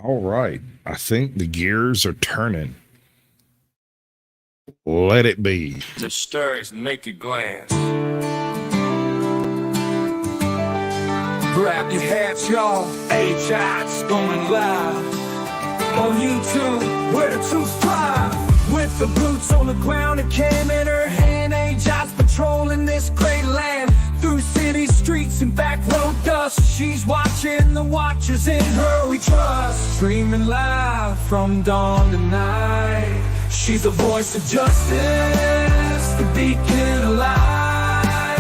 All right. I think the gears are turning. Let it be. To stir his naked glass. Grab your hats, y'all. AJoT's going live on YouTube, where the truth fly. With the boots on the ground and cam in her hand, AJoT's patrolling this great land. Through city streets and back road dust, she's watching the watchers in her we trust. Streaming live from dawn to night, she's the voice of justice, the beacon of light.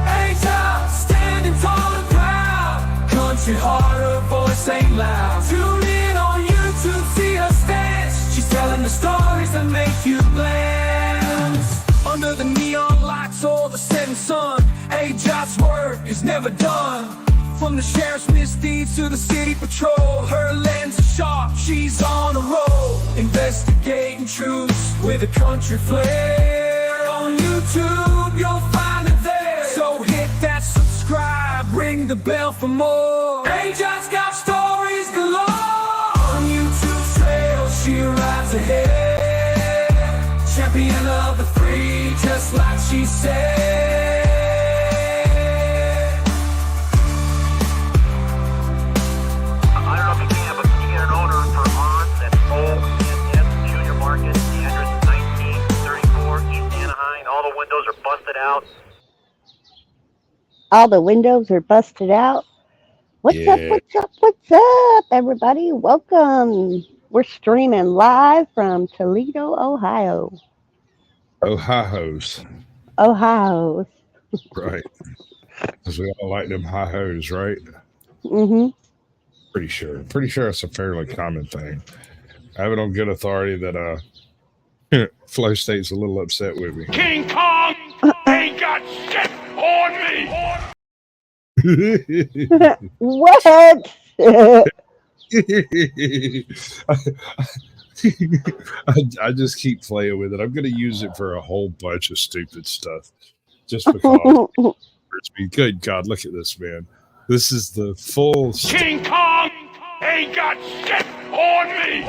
AJoT, standing tall and proud, country heart, her voice ain't loud. Tune in on YouTube, see her stance, she's telling the stories that make you glance. Under the neon lights or the setting sun, AJoT's work is never done. From the sheriff's misdeeds to the city patrol, her lens is sharp, she's on a roll. Investigating truths with a country flair. On YouTube, you'll find it there. So hit that subscribe, ring the bell for more. AJoT's got stories galore. On YouTube's trail, she rides ahead, champion of the free, just like she said. I don't know if you can, but you get an order for Hans at ONS Junior Market. The address is 1934 East Anaheim. All the windows are busted out. All the windows are busted out. What's up, Yeah. what's up, what's up, everybody? Welcome. We're streaming live from Toledo, Ohio. Ohio's. Ohio. Right. Because we all like them high hoes, right? Mm-hmm. Pretty sure it's a fairly common thing. I have it on good authority that Flow State's a little upset with me. King Kong ain't got shit on me. What? I just keep playing with it. I'm going to use it for a whole bunch of stupid stuff. Just because. Good God, look at this, man. This is the full. King Kong ain't got shit on me.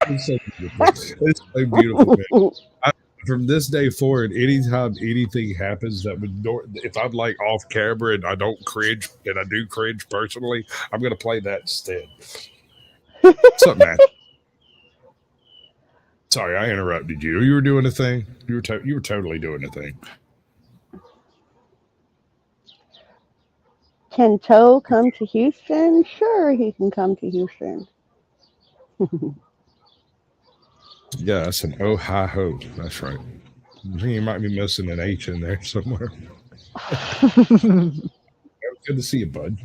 It's so beautiful. It's so beautiful, man. From this day forward, anytime anything happens that would, if I'm like off camera and I don't cringe, and I do cringe personally, I'm going to play that instead. What's up, man? Sorry, I interrupted you. You were doing a thing. You were totally doing a thing. Can Toe come to Houston? Sure, he can come to Houston. Yeah, that's an Ohio. That's right. I think you might be missing an H in there somewhere. Good to see you, bud.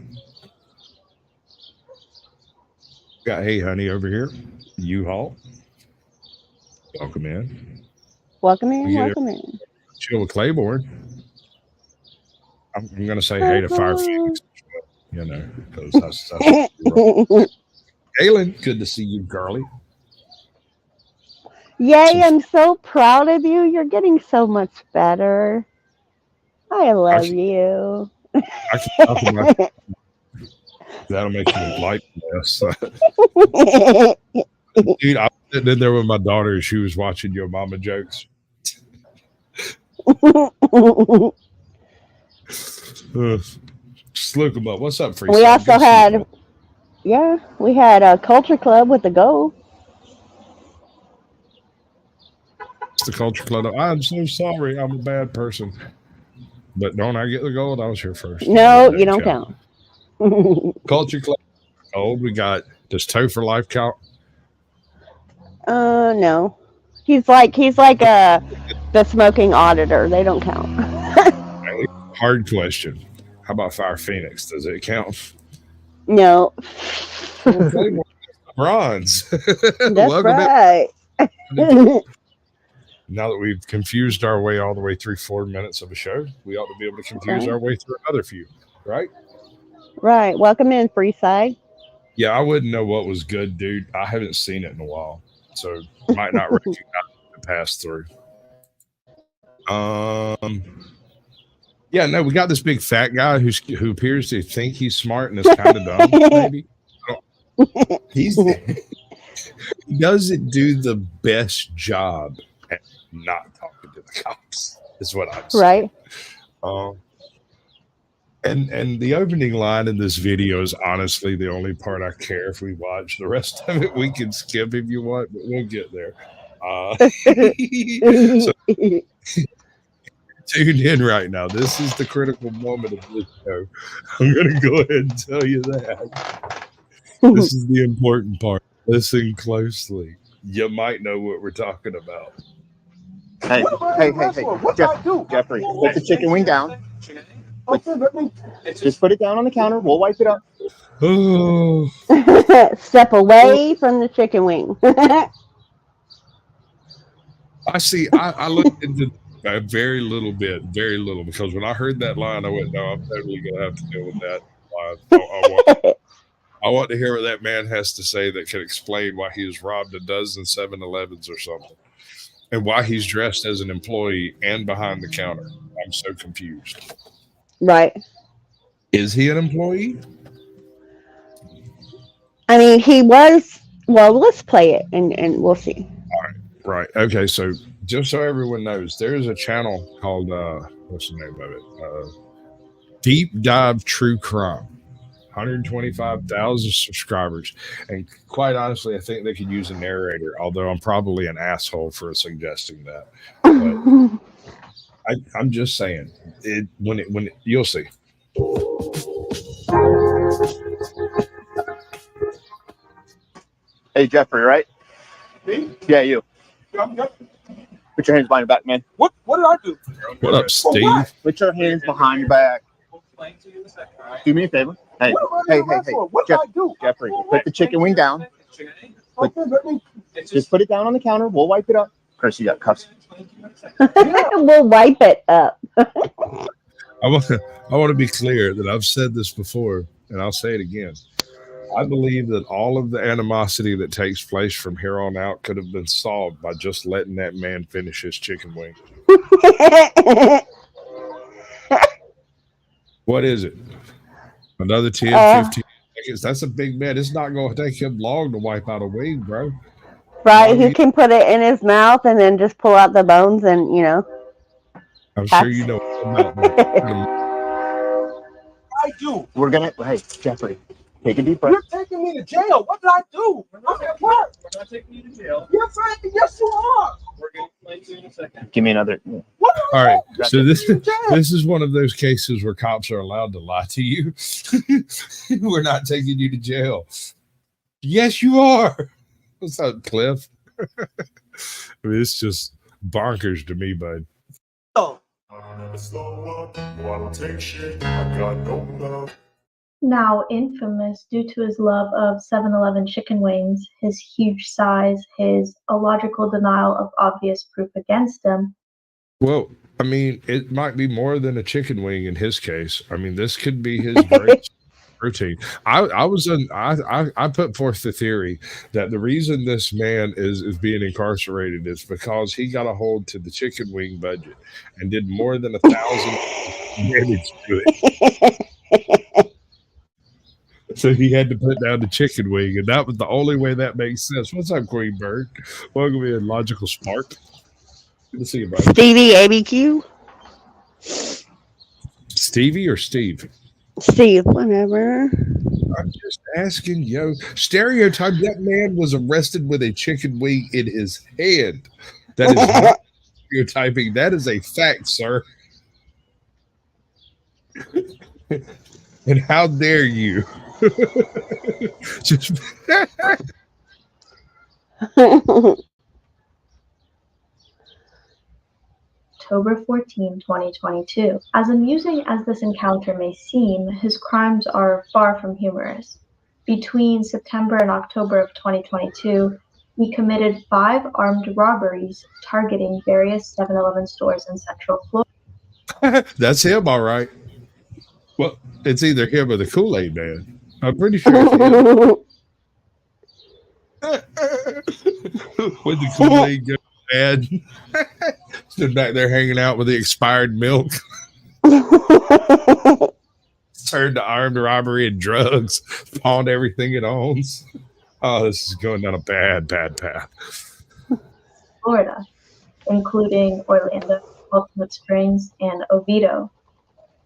Got Hey Honey over here. U-Haul. Welcome in. Welcome in, Yeah. welcome in. Chill with Claiborne. I'm going to say hey to Fire Phoenix. You know, because that's Galen, good to see you, girly. Yay, I'm so proud of you. You're getting so much better. I love you. I can talk about that'll make you like this. Dude, I was sitting in there with my daughter and she was watching your mama jokes. Just look them up. What's up, Free? We also had, we had a culture club with the Go. It's the Culture Club. I'm so sorry. I'm a bad person. But don't I get the gold? I was here first. No, you don't count. Culture Club. Gold. We got, does Toe for Life count? No. He's like the smoking auditor. They don't count. Hard question. How about Fire Phoenix? Does it count? No. Bronze. That's right. Now that we've confused our way all the way through 4 minutes of a show, we ought to be able to confuse our way through another few, right? Right. Welcome in, Freeside. Yeah, I wouldn't know what was good, dude. I haven't seen it in a while, so might not recognize the pass through. Yeah, no, we got this big fat guy who appears to think he's smart and is kind of dumb, maybe. He doesn't do the best job at not talking to the cops. Is what I'm saying. Right. Um, and the opening line in this video is honestly the only part I care if we watch. The rest of it we can skip if you want, but we'll get there. So tune in right now. This is the critical moment of this show. I'm going to go ahead and tell you that. This is the important part. Listen closely. You might know what we're talking about. Hey, Jeffrey, put the chicken wing down. Just put it down on the counter. We'll wipe it up. Oh, Step away from the chicken wing. I see. I looked into a very little, because when I heard that line, I went, no, I'm totally going to have to deal with that line. I want to hear what that man has to say that can explain why he has robbed a dozen 7-Elevens or something, and why he's dressed as an employee and behind the counter. I'm so confused. Right. Is he an employee? I mean, he was. Well, let's play it and we'll see. Right. Okay. So just so everyone knows, there's a channel called what's the name of it? Deep Dive True Crime. 125,000 subscribers, and quite honestly, I think they could use a narrator. Although I'm probably an asshole for suggesting that. But I'm just saying it. When you'll see. Hey, Jeffrey, right? Me? Yeah, you. Yep. Put your hands behind your back, man. What did I do? What up, Steve? what? Put your hands behind your back. Do me a favor. Hey, What am I for? What did I do? Jeffrey, put the chicken wing down. Just put it down on the counter. We'll wipe it up. Chris, you got cuffs. We'll wipe it up. I want to be clear that I've said this before, and I'll say it again. I believe that all of the animosity that takes place from here on out could have been solved by just letting that man finish his chicken wing. What is it? Another 10, 15 seconds? That's a big man. It's not going to take him long to wipe out a wing, bro. Right. He can put it in his mouth and then just pull out the bones and, I'm sure you know about that. I do. We're gonna. Hey, Jeffrey, take a deep breath. You're taking me to jail. What did I do? I'm at work. We're not taking you to jail. Yes, yes, you are. We're going to explain to you in a second. Give me another. What did I All right. do? So this is one of those cases where cops are allowed to lie to you. We're not taking you to jail. Yes, you are. What's up, Cliff? I mean, it's just bonkers to me, bud. Oh. Now infamous due to his love of 7-Eleven chicken wings, his huge size, his illogical denial of obvious proof against him. Well, I mean, it might be more than a chicken wing in his case. I mean, this could be his great routine. I put forth the theory that the reason this man is being incarcerated is because he got a hold to the chicken wing budget and did more than 1,000 damage to it. So he had to put down the chicken wing, and that was the only way that makes sense. What's up, Queen Bird? Welcome in, Logical Spark. Good to see you, buddy. Stevie ABQ? Stevie or Steve? Steve, whatever. I'm just asking, stereotype. That man was arrested with a chicken wing in his hand. That is not stereotyping. That is a fact, sir. And how dare you? Just October 14, 2022. As amusing as this encounter may seem, his crimes are far from humorous. Between September and October of 2022, he committed 5 armed robberies targeting various 7-Eleven stores in Central Florida. that's him, all right. Well, it's either him or the Kool-Aid Man. I'm pretty sure it's him. When the Kool-Aid goes bad, stood back there hanging out with the expired milk. turned to armed robbery and drugs, pawned everything it owns. Oh, this is going down a bad path. Florida, including Orlando, Ultimate Springs, and Oviedo.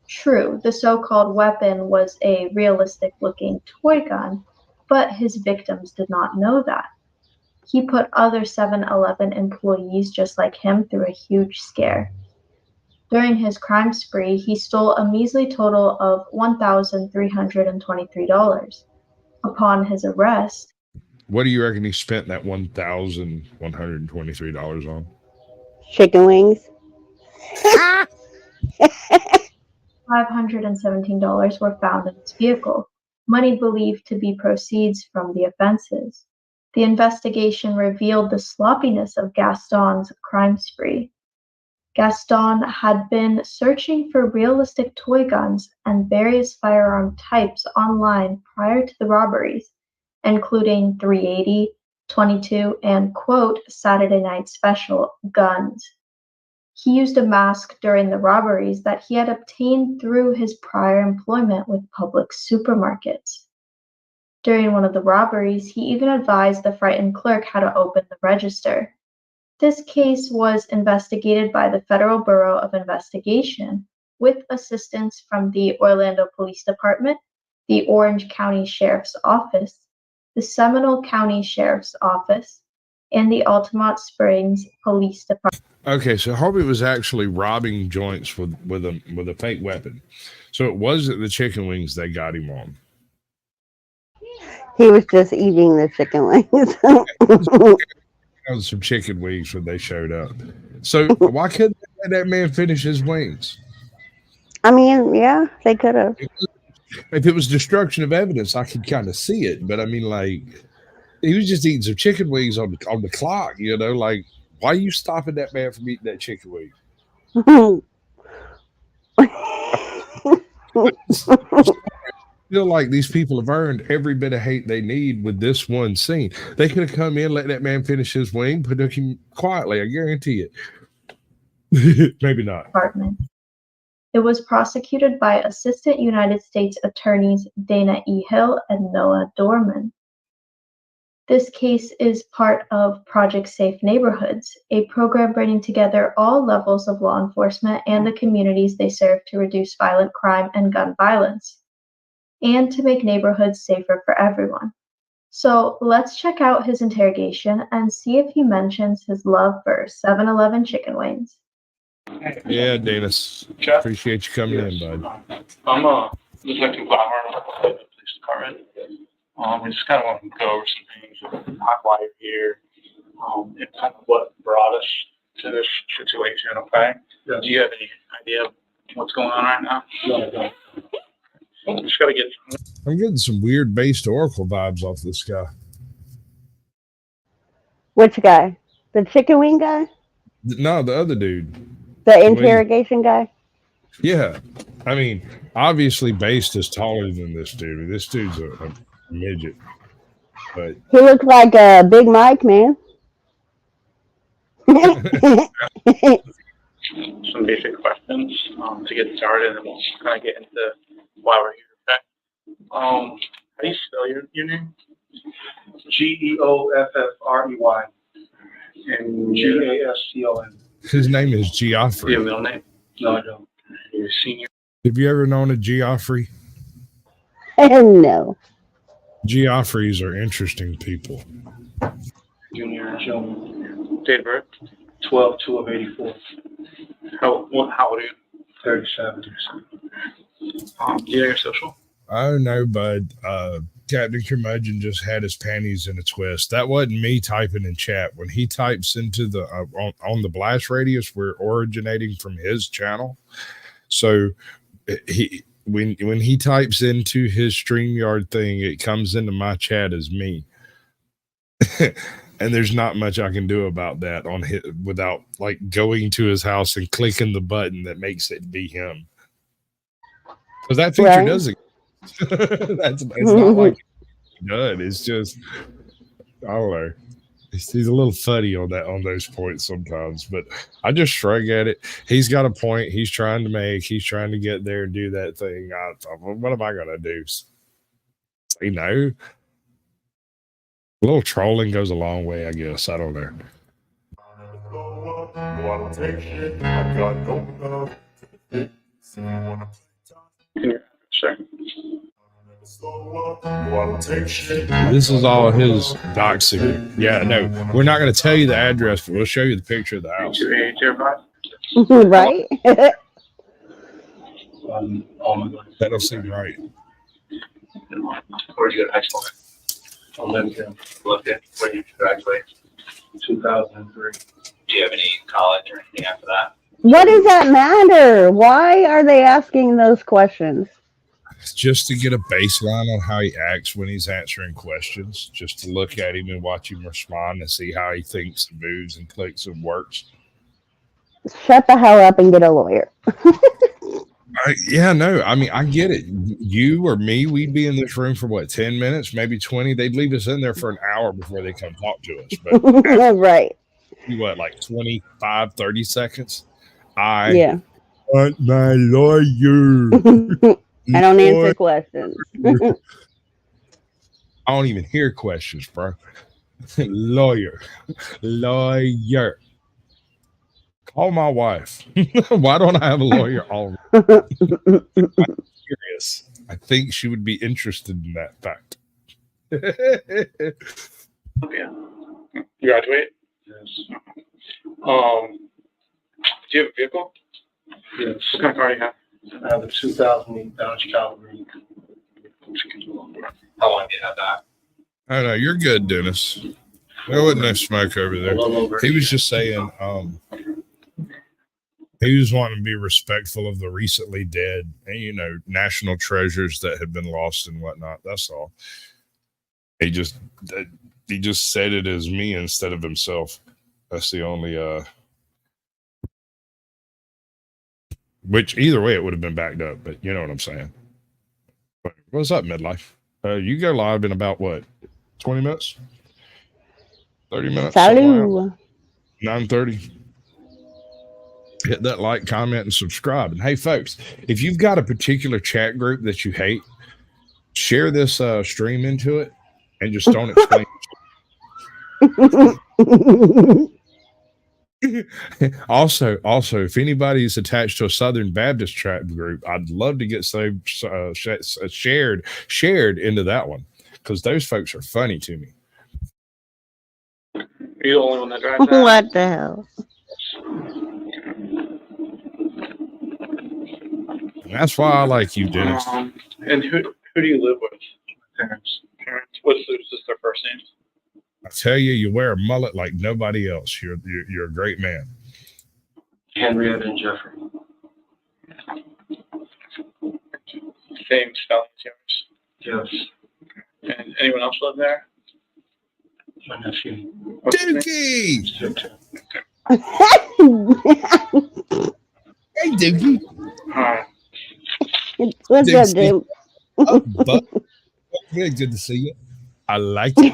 True, the so-called weapon was a realistic-looking toy gun, but his victims did not know that. He put other 7-Eleven employees just like him through a huge scare. During his crime spree, he stole a measly total of $1,323. Upon his arrest, What do you reckon he spent that $1,123 on? Chicken wings. $517 were found in his vehicle, money believed to be proceeds from the offenses. The investigation revealed the sloppiness of Gaston's crime spree. Gaston had been searching for realistic toy guns and various firearm types online prior to the robberies, including .380, .22, and quote, Saturday Night Special guns. He used a mask during the robberies that he had obtained through his prior employment with public supermarkets. During one of the robberies, he even advised the frightened clerk how to open the register. This case was investigated by the Federal Bureau of Investigation with assistance from the Orlando Police Department, the Orange County Sheriff's Office, the Seminole County Sheriff's Office, and the Altamont Springs Police Department. Okay, so Harvey was actually robbing joints with a fake weapon. So it wasn't the chicken wings they got him on. He was just eating the chicken wings. Some chicken wings when they showed up. So why couldn't they let that man finish his wings? I mean, yeah, they could have. If it was destruction of evidence, I could kind of see it. But I mean, like, he was just eating some chicken wings on the clock, you know, like, why are you stopping that man from eating that chicken wing? Feel like these people have earned every bit of hate they need with this one scene. They could have come in, let that man finish his wing, but took him quietly. I guarantee it. Maybe not. Department. It was prosecuted by Assistant United States Attorneys Dana E. Hill and Noah Dorman. This case is part of Project Safe Neighborhoods, a program bringing together all levels of law enforcement and the communities they serve to reduce violent crime and gun violence, and to make neighborhoods safer for everyone. So let's check out his interrogation and see if he mentions his love for 7-Eleven chicken wings. Yeah, Dennis. Appreciate you coming in, bud. I'm Detective Bauer with the police department. We just kind of want to go over some things with why you're here, and kind of what brought us to this situation, okay? Yeah. Do you have any idea what's going on right now? No, I don't. Just gotta get. I'm getting some weird based Oracle vibes off this guy. Which guy? The chicken wing guy? No, the other dude. The interrogation guy? Yeah. I mean, obviously Based is taller than this dude. This dude's a midget. But he looks like a Big Mike, man. Some basic questions to get started, and we'll kind of get into why we're here. Okay. How do you spell your name? Geoffrey. And Gaston. His name is Geoffrey. Your middle name? No, I don't. You're a senior. Have you ever known a Geoffrey? No. Geoffreys are interesting people. Junior. Date of birth? 12/2/84. How old are you? 37. Do you know your social? Oh no, bud. Captain Curmudgeon just had his panties in a twist. That wasn't me typing in chat. When he types into the on the blast radius, we're originating from his channel. So when he types into his StreamYard thing, it comes into my chat as me. And there's not much I can do about that without like going to his house and clicking the button that makes it be him. Because that feature doesn't. It's not like it's done. It's just, I don't know. He's a little funny on those points sometimes, but I just shrug at it. He's got a point he's trying to make. He's trying to get there and do that thing. What am I gonna do? Say no? A little trolling goes a long way, I guess. I don't know. Sure. This is all his doxing. Yeah, no, we're not going to tell you the address, but we'll show you the picture of the house. Right? That don't seem right. Where'd you go to high school? Olympian, Where did you graduate? 2003. Do you have any college or anything after that? What does that matter? Why are they asking those questions? Just to get a baseline on how he acts when he's answering questions, just to look at him and watch him respond and see how he thinks and moves and clicks and works. Shut the hell up and get a lawyer. Yeah, no, I mean, I get it. You or me, we'd be in this room for what, 10 minutes, maybe 20. They'd leave us in there for an hour before they come talk to us. But right. What, like 25, 30 seconds? Yeah. Want my lawyer. I don't answer questions. I don't even hear questions, bro. Lawyer. Call my wife. Why don't I have a lawyer already? I'm curious. I think she would be interested in that fact. Yeah. You graduate? Yes. Do you have a vehicle? Yes. What kind of car do you have? I have a 2008 Dodge Calvary. How long do you have that? Oh no, you're good, Dennis. There wasn't no smoke over there. He was just saying, he was wanting to be respectful of the recently dead and, national treasures that had been lost and whatnot. That's all. He just said it as me instead of himself. That's the only which either way it would have been backed up, but you know what I'm saying. But what's up, midlife? You go live in about what, 20 minutes? 30 minutes? Salut. 9:30. Hit that like, comment, and subscribe. And hey, folks, if you've got a particular chat group that you hate, share this stream into it and just don't explain. Also, if anybody's attached to a Southern Baptist chat group, I'd love to get shared into that one because those folks are funny to me. Are you the only one that drives that? What the hell? And that's why I like you, Dennis. And who do you live with? Parents. What's just their first names? I tell you, you wear a mullet like nobody else. You're a great man. Henrietta and Jeffrey. Same spelling as yours? Yes. And anyone else live there? My nephew. Dookie! Hey, Dookie. What's up, dude? Oh, but very good to see you. I like it.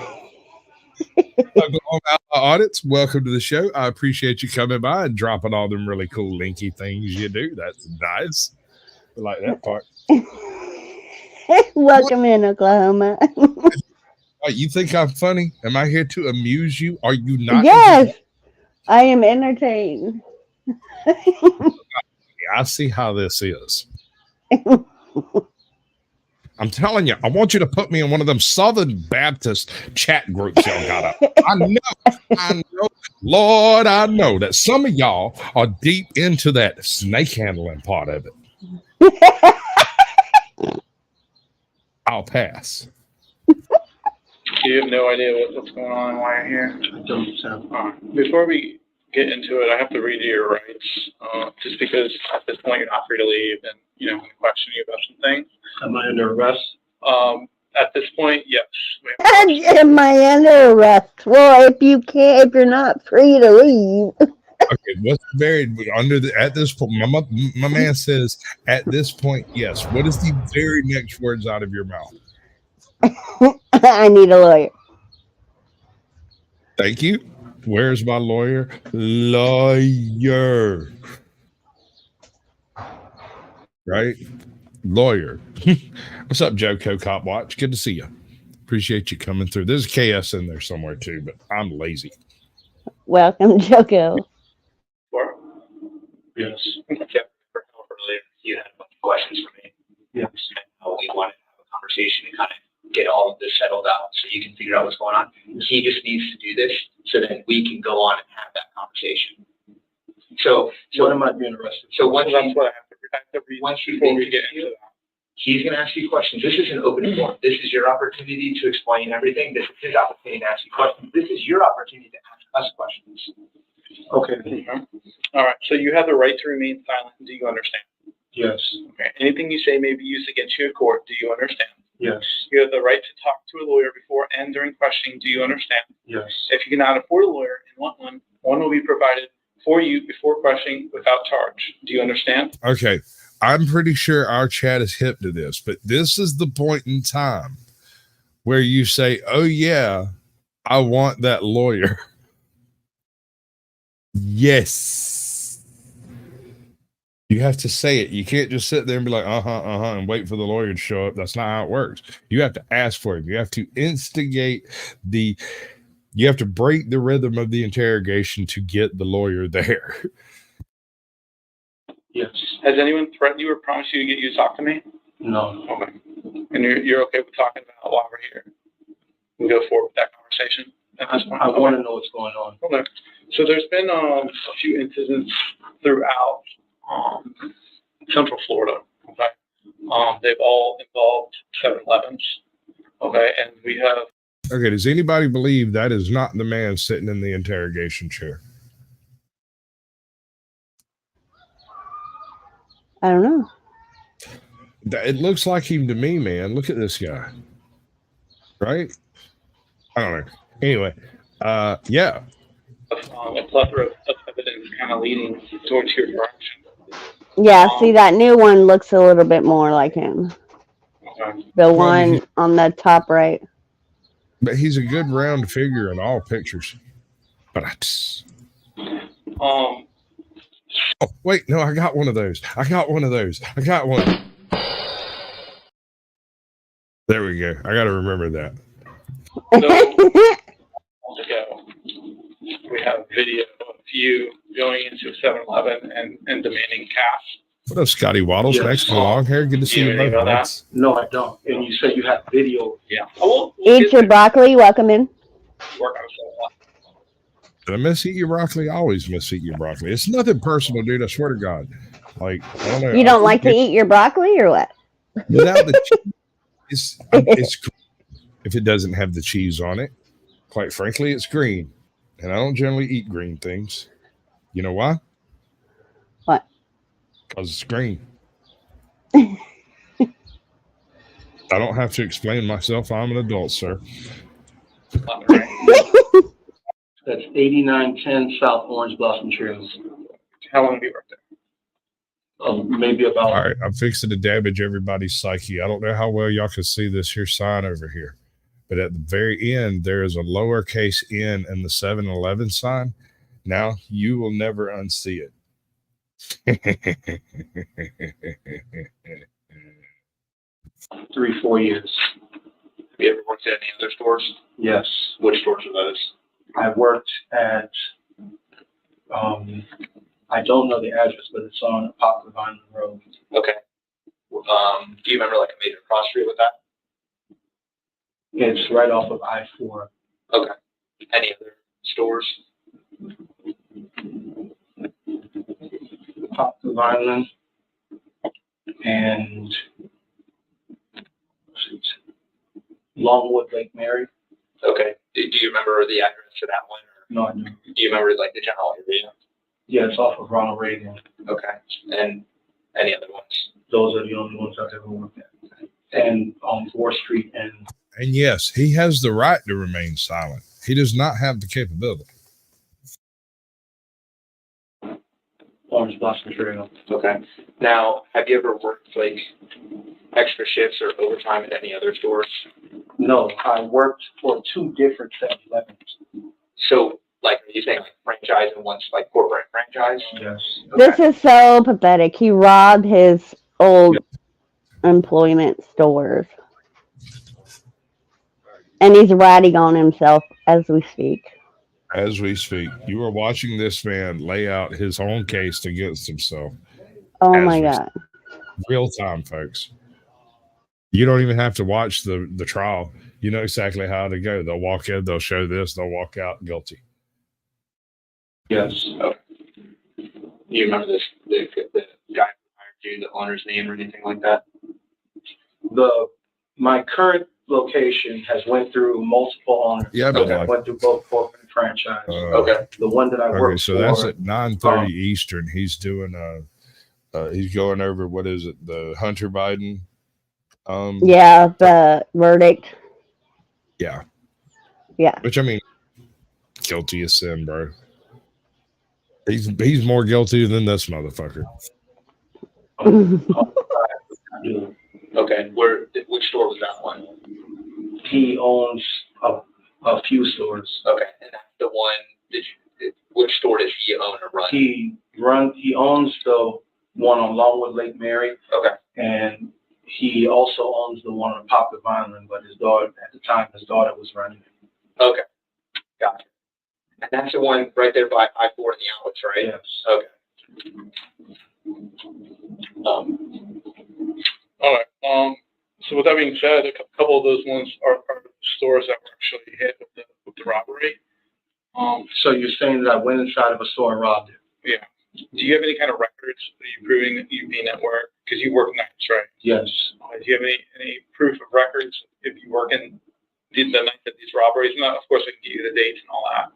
Audits, welcome to the show. I appreciate you coming by and dropping all them really cool linky things you do. That's nice. I like that part. Welcome in, Oklahoma. What, you think I'm funny? Am I here to amuse you? Are you not? Yes, I am entertained. I see how this is. I'm telling you, I want you to put me in one of them Southern Baptist chat groups y'all got up. I know, Lord, I know that some of y'all are deep into that snake handling part of it. I'll pass. You have no idea what's going on and why you're here? I don't, so. Before we get into it, I have to read you your rights, just because at this point you're not free to leave and, I'm going to question you about some things. Am I under arrest? At this point, yes. Am I under arrest? Well, if you're not free to leave. Okay, what's buried at this point? My man says, at this point, yes. What is the very next words out of your mouth? I need a lawyer. Thank you. Where's my lawyer? Lawyer. Right? Lawyer. What's up, Joe Cop Watch? Good to see you. Appreciate you coming through. There's KS in there somewhere too, but I'm lazy. Welcome, Joko. Yes. Jeff, earlier you had a bunch of questions for me. Yes. We wanted to have a conversation and kind of get all of this settled out so you can figure out what's going on. He just needs to do this so that we can go on and have that conversation. So What am I being arrested? So once that's he- what I have to read once he before we get into that. he's going to ask you questions. This is an open forum. This is your opportunity to explain everything. This is his opportunity to ask you questions. This is your opportunity to ask us questions. Okay. All right. So you have the right to remain silent. Do you understand? Yes. Okay. Anything you say may be used against you in court. Do you understand? Yes. You have the right to talk to a lawyer before and during questioning. Do you understand? Yes. If you cannot afford a lawyer and want one will be provided for you before questioning without charge. Do you understand? Okay. I'm pretty sure our chat is hip to this, but this is the point in time where you say, oh, yeah, I want that lawyer. Yes. You have to say it. You can't just sit there and be like, and wait for the lawyer to show up. That's not how it works. You have to ask for him. You have to instigate you have to break the rhythm of the interrogation to get the lawyer there. Yes. Has anyone threatened you or promised you to get you to talk to me? No. Okay. And you're okay with talking about while we're here? We go forward with that conversation at this point? I want to know what's going on. Okay. So there's been a few incidents throughout Central Florida. Okay. They've all involved 7-Elevens. Okay. And we have. Okay. Does anybody believe that is not the man sitting in the interrogation chair? I don't know. It looks like him to me, man. Look at this guy. Right? I don't know. Anyway, yeah. A plethora of evidence kind of leading towards your direction. Yeah, see, that new one looks a little bit more like him. Okay. The one on the top right. But he's a good round figure in all pictures. But oh, wait, no, I got one of those. I got one. There we go. I got to remember that. So, ago, we have video of you going into a 7-Eleven and demanding cash. What up, Scotty Waddles? Yes. Next to the long hair. Good to see you both. That's No, I don't. And you said you have video. Yeah. We'll Eat your broccoli. Welcome in. work on stuff. Did I miss eat your broccoli? I always miss eat your broccoli. It's nothing personal, dude. I swear to God. Like, I don't know. You don't like to eat your broccoli or what? Without the cheese, it's if it doesn't have the cheese on it. Quite frankly, it's green, and I don't generally eat green things. You know why? What? Because it's green. I don't have to explain myself. I'm an adult, sir. That's 8910 South Orange Blossom Trails. How long have you worked there? Maybe about. All right, I'm fixing to damage everybody's psyche. I don't know how well y'all can see this here sign over here, but at the very end, there is a lowercase n in the 7-Eleven sign. Now you will never unsee it. 3-4 years. Have you ever worked at any other stores? Yes. Which stores are those? I worked at, I don't know the address, but it's on Poplar Vine Road. Okay. Do you remember like a major cross street with that? It's right off of I-4. Okay. Any other stores? Poplar Vine and Longwood Lake Mary. Okay. Do you remember the address to that one? Or No, I don't. do you remember like the general area? Yeah, it's off of Ronald Reagan. Okay. And any other ones? Those are the only ones I've ever worked at. And on 4th Street and yes, he has the right to remain silent. He does not have the capability. Orange Blossom Trail. Okay. Now, have you ever worked like extra shifts or overtime at any other stores? No, I worked for 2 different 7-Elevens. So, like, are you saying like franchise and one's like corporate franchise? Yes. This is so pathetic. He robbed his old employment stores. And he's ratting on himself as we speak. As we speak, you are watching this man lay out his own case against himself. Oh my God. Real time, folks. You don't even have to watch the trial. You know exactly how to go. They'll walk in, they'll show this, they'll walk out guilty. Yes. Okay. You remember this the guy who hired you, the owner's name or anything like that? My current location has went through multiple owners. Yeah, but went through both corporate and franchise. Okay. The one that I work so for. that's at 9:30 Eastern. He's doing he's going over what is it, the Hunter Biden? Yeah, the verdict. Yeah. Yeah. Which I mean, guilty as sin, bro. He's more guilty than this motherfucker. Okay. Which store was that one? He owns a few stores. Okay. And that's the one which store does he own or run? He owns the one on Longwood Lake Mary. Okay. And he also owns the one on Poplar Vineland, but his daughter was running it. Okay. Gotcha. And that's the one right there by I-4 and the outlets, right? Yes. Okay. All right. So with that being said, a couple of those ones are stores that were actually hit with the robbery. So you're saying that I went inside of a store and robbed it? Yeah. Do you have any kind of records that you proving that you've been at work? Because you work nights, right? Yes. Do you have any proof of records if you work in the night of these robberies? And of course, I can give you the dates and all that.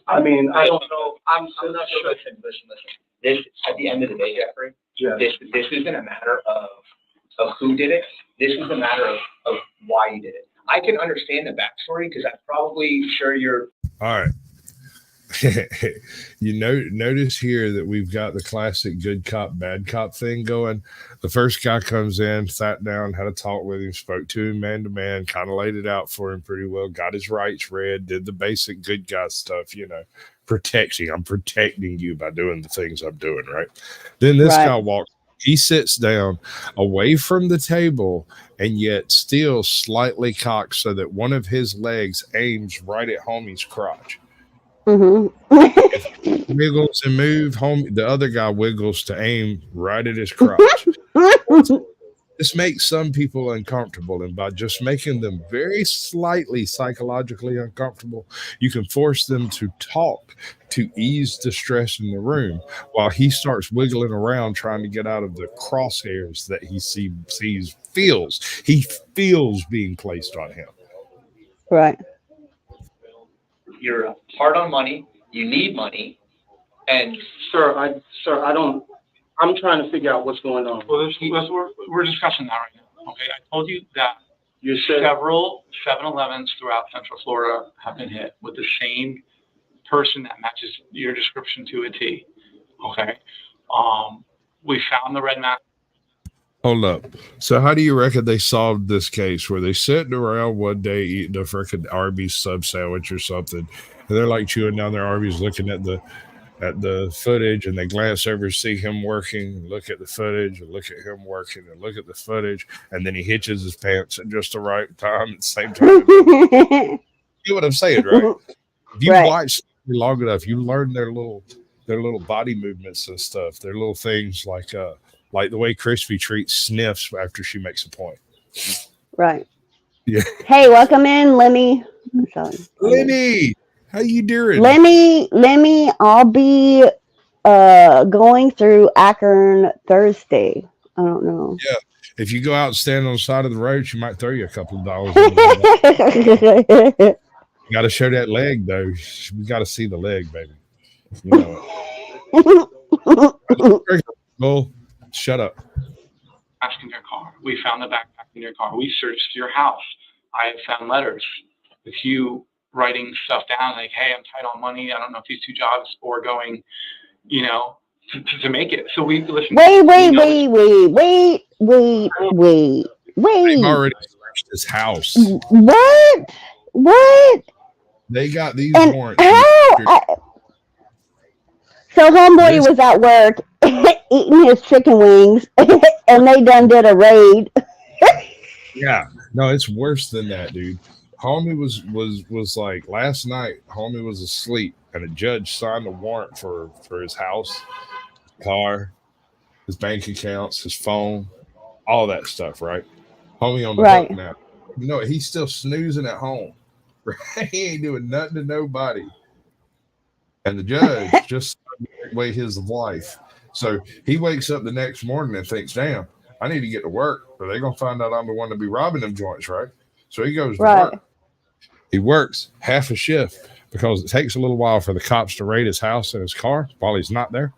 I mean, I don't know. I'm not sure. Listen. This, at the end of the day, Jeffrey, this isn't a matter of who did it. This is a matter of why you did it. I can understand the backstory because I'm probably sure you're. All right. Notice here that we've got the classic good cop, bad cop thing going. The first guy comes in, sat down, had a talk with him, spoke to him man to man, kind of laid it out for him pretty well, got his rights read, did the basic good guy stuff, protecting. I'm protecting you by doing the things I'm doing, right? Then this guy walks, he sits down away from the table and yet still slightly cocked so that one of his legs aims right at homie's crotch. Mm-hmm. Wiggles and move, home. The other guy wiggles to aim right at his crotch. This makes some people uncomfortable, and by just making them very slightly psychologically uncomfortable, you can force them to talk to ease the stress in the room while he starts wiggling around trying to get out of the crosshairs that he feels being placed on him. Right. You're hard on money. You need money, and I'm trying to figure out what's going on. Well, we're discussing that right now. Okay, I told you that You said several 7-Elevens throughout Central Florida have been hit with the same person that matches your description to a T. Okay, we found the red mask. Hold up. So how do you reckon they solved this case? Were they sitting around one day eating a freaking Arby's sub sandwich or something, and they're like chewing down their Arby's, looking at the footage, and they glance over, see him working, look at the footage, and look at him working, and look at the footage, and then he hitches his pants at just the right time at the same time. You know what I'm saying, right? If you watch long enough, you learn their little body movements and stuff, their little things like the way Crispy treats sniffs after she makes a point. Right. Yeah. Hey, welcome in, Lemmy. Lenny, how you doing? Lemmy, I'll be going through Akron Thursday. I don't know. Yeah. If you go out and stand on the side of the road, she might throw you a couple of dollars. You got to show that leg, though. We got to see the leg, baby. You know it. Well, shut up. Mask in your car. We found the backpack in your car. We searched your house. I have found letters with you writing stuff down like, hey, I'm tight on money. I don't know if these two jobs or going, to make it. So we listen. Wait. They've already searched his house. What? What? They got these And warrants. So homeboy was at work eating his chicken wings, and they done did a raid. Yeah, no, it's worse than that, dude. Homie was like last night. Homie was asleep, and a judge signed a warrant for his house, car, his bank accounts, his phone, all that stuff. Right, homie on the Right. hook now. You know, he's still snoozing at home. Right? He ain't doing nothing to nobody, and the judge just took away his life. So he wakes up the next morning and thinks, "Damn, I need to get to work, or they're gonna find out I'm the one to be robbing them joints, right?" So he goes to work. He works half a shift because it takes a little while for the cops to raid his house and his car while he's not there.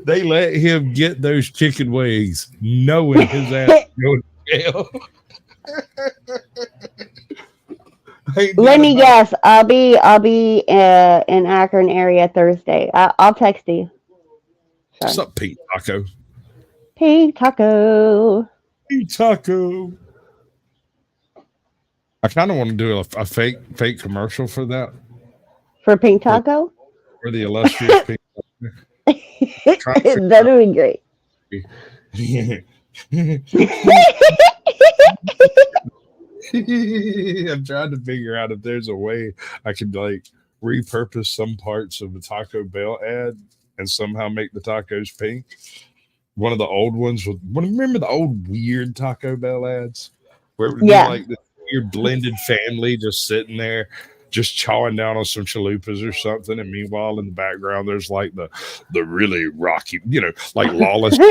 They let him get those chicken wings, knowing his ass going to jail. Let me guess. I'll be in Akron area Thursday. I'll text you. What's up, Pete Taco? Pete Taco. Pete Taco. I kind of want to do a fake commercial for that. For Pink Taco? For the illustrious Pink Taco. That would be great. I'm trying to figure out if there's a way I could like repurpose some parts of the Taco Bell ad and somehow make the tacos pink. One of the old ones remember the old weird Taco Bell ads where it would be like the weird blended family just sitting there just chawing down on some chalupas or something, and meanwhile in the background there's like the really rocky, like lawless. You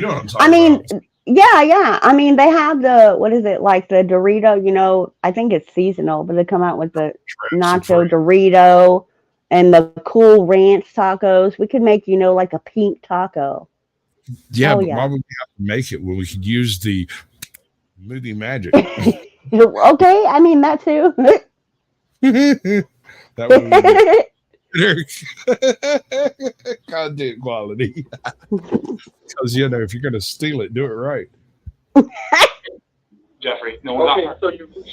know what I'm talking about? Yeah. I mean, they have the, what is it, like the Dorito, I think it's seasonal, but they come out with the nacho Dorito and the cool ranch tacos. We could make, like a pink taco. Yeah, but why would we have to make it when we could use the movie magic? Okay, I mean, that too. That would be better content quality. Because, if you're going to steal it, do it right. Jeffrey,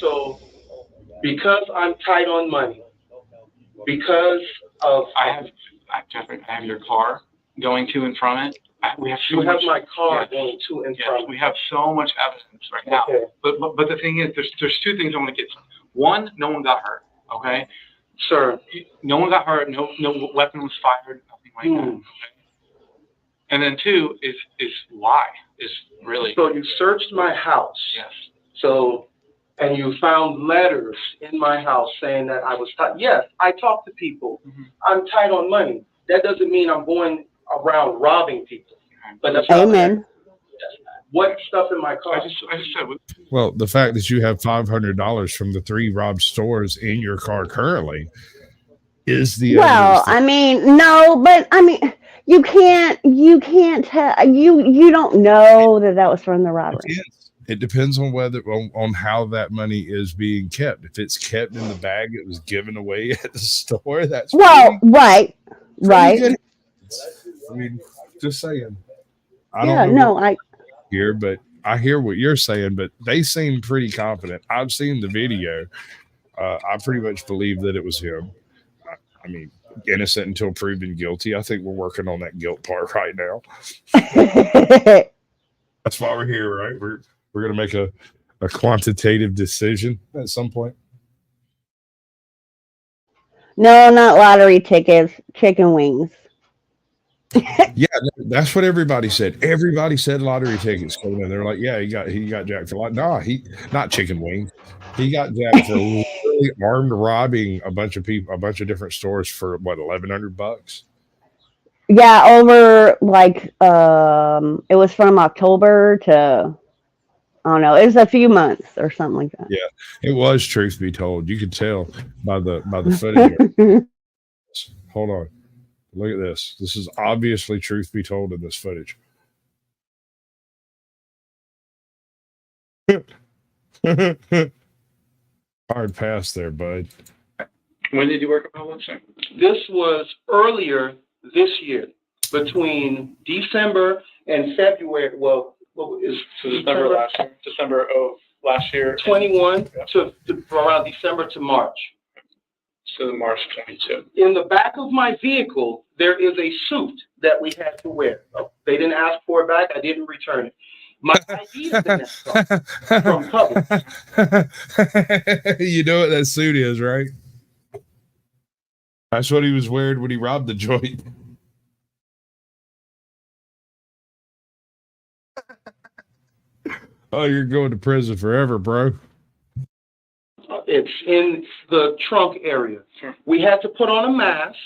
So because I'm tight on money, because of Jeffrey, I have your car going to and from it. We have you have my car going to and from. We have so much evidence right now. Okay. But the thing is, there's two things I want to get to. One, no one got hurt. Okay, sir. No one got hurt. No weapon was fired. Nothing like that. Okay? And then two is why is really. So you searched my house. Yes. So, and you found letters in my house saying that I was tight. Yes, I talk to people. Mm-hmm. I'm tight on money. That doesn't mean I'm going around robbing people. But that's Amen. What stuff in my car? I just said. Well, the fact that you have $500 from the 3 robbed stores in your car currently is the. Well, I mean, no, but I mean, you can't tell. You don't know that was from the robbery. It depends on on how that money is being kept. If it's kept in the bag that was given away at the store, that's right. Good. I mean, just saying. I don't know here, but I hear what you're saying. But they seem pretty confident. I've seen the video. I pretty much believe that it was him. I mean, innocent until proven guilty. I think we're working on that guilt part right now. That's why we're here, right? We're gonna make a quantitative decision at some point. No, not lottery tickets. Chicken wings. Yeah, that's what everybody said. Everybody said lottery tickets coming in. They're like, yeah, he got jacked for like, no, he not chicken wings. He got jacked for really armed robbing a bunch of people, a bunch of different stores for what, $1,100? Yeah, over like it was from October to I don't know, it was a few months or something like that. Yeah, it was, truth be told. You could tell by the footage. Hold on. Look at this. This is obviously truth be told in this footage. Hard pass there, bud. When did you work on all that? This was earlier this year, between December And February, well, what is December of last year. 21 to around December to March. So March 22. In the back of my vehicle, there is a suit that we had to wear. They didn't ask for it back. I didn't return it. My ID is in that car from Publix. You know what that suit is, right? That's what he was wearing when he robbed the joint. Oh, you're going to prison forever, bro. It's in the trunk area. We had to put on a mask.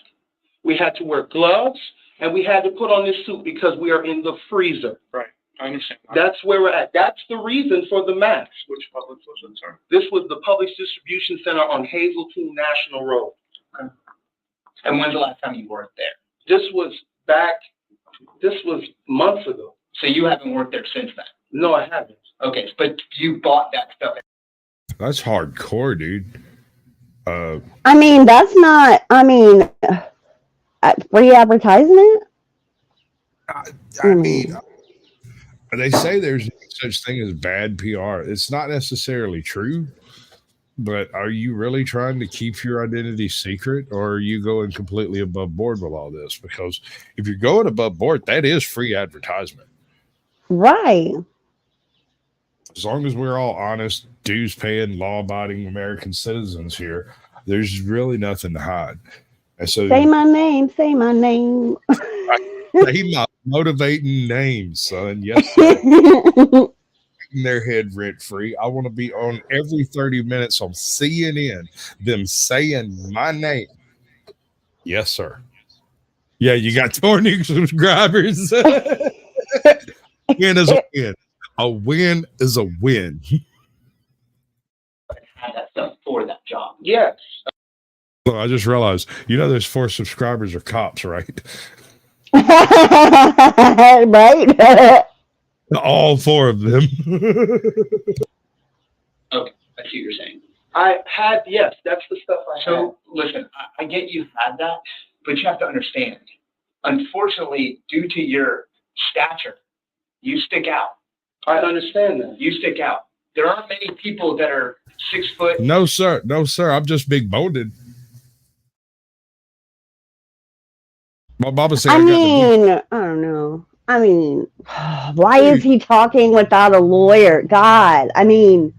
We had to wear gloves, and we had to put on this suit because we are in the freezer. Right. I understand. That's where we're at. That's the reason for the mask. Which Publix was it, sir? This was the Publix Distribution Center on Hazelton National Road. Okay. And when's the last time you worked there? This was months ago. So you haven't worked there since then? No, I haven't. Okay, but you bought that stuff. That's hardcore, dude. I mean, that's not. I mean, free advertisement. I mean, they say there's no such thing as bad PR. It's not necessarily true, but are you really trying to keep your identity secret, or are you going completely above board with all this? Because if you're going above board, that is free advertisement. Right. As long as we're all honest, dues-paying, law-abiding American citizens here, there's really nothing to hide. And so, say my name. Say my name. Say my motivating name, son. Yes, sir. Their head rent-free. I want to be on every 30 minutes on CNN, them saying my name. Yes, sir. Yeah, you got 20 subscribers. Win is a win. A win is a win. Had that stuff for that job. Yes. Well, I just realized, those 4 subscribers are cops, right? Right. All 4 of them. Okay, I see what you're saying. Yes, that's the stuff I had. So, listen, I get you had that, but you have to understand, unfortunately, due to your stature, you stick out. I understand that. You stick out. There aren't many people that are 6 foot. No, sir. No, sir. I'm just big boned. My mama said I don't know. I mean, why is he talking without a lawyer? God, I mean,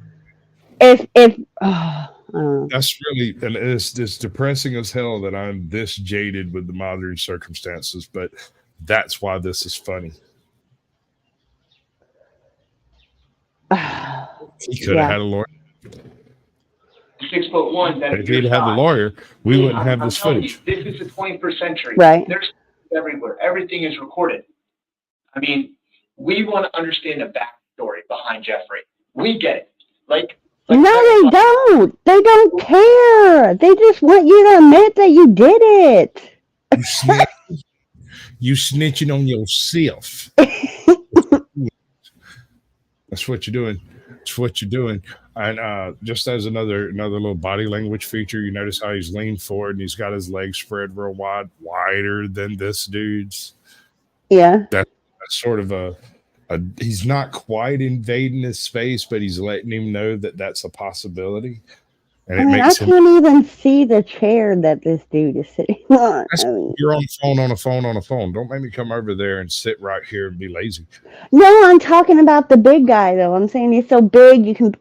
if I don't know. That's really, and it's depressing as hell that I'm this jaded with the modern circumstances, but that's why this is funny. He could have had a lawyer. 6'1". If he'd had a lawyer, we wouldn't have this footage. This is the 21st century. Right. There's everywhere. Everything is recorded. I mean, we want to understand the backstory behind Jeffrey. We get it. Like No, they don't. They don't care. They just want you to admit that you did it. You snitching on yourself. That's what you're doing. That's what you're doing. And just as another little body language feature, you notice how he's leaned forward and he's got his legs spread real wide, wider than this dude's. Yeah. That's sort of he's not quite invading his space, but he's letting him know that that's a possibility. And I can't even see the chair that this dude is sitting on. You're on a phone. Don't make me come over there and sit right here and be lazy. No, I'm talking about the big guy though. I'm saying he's so big you can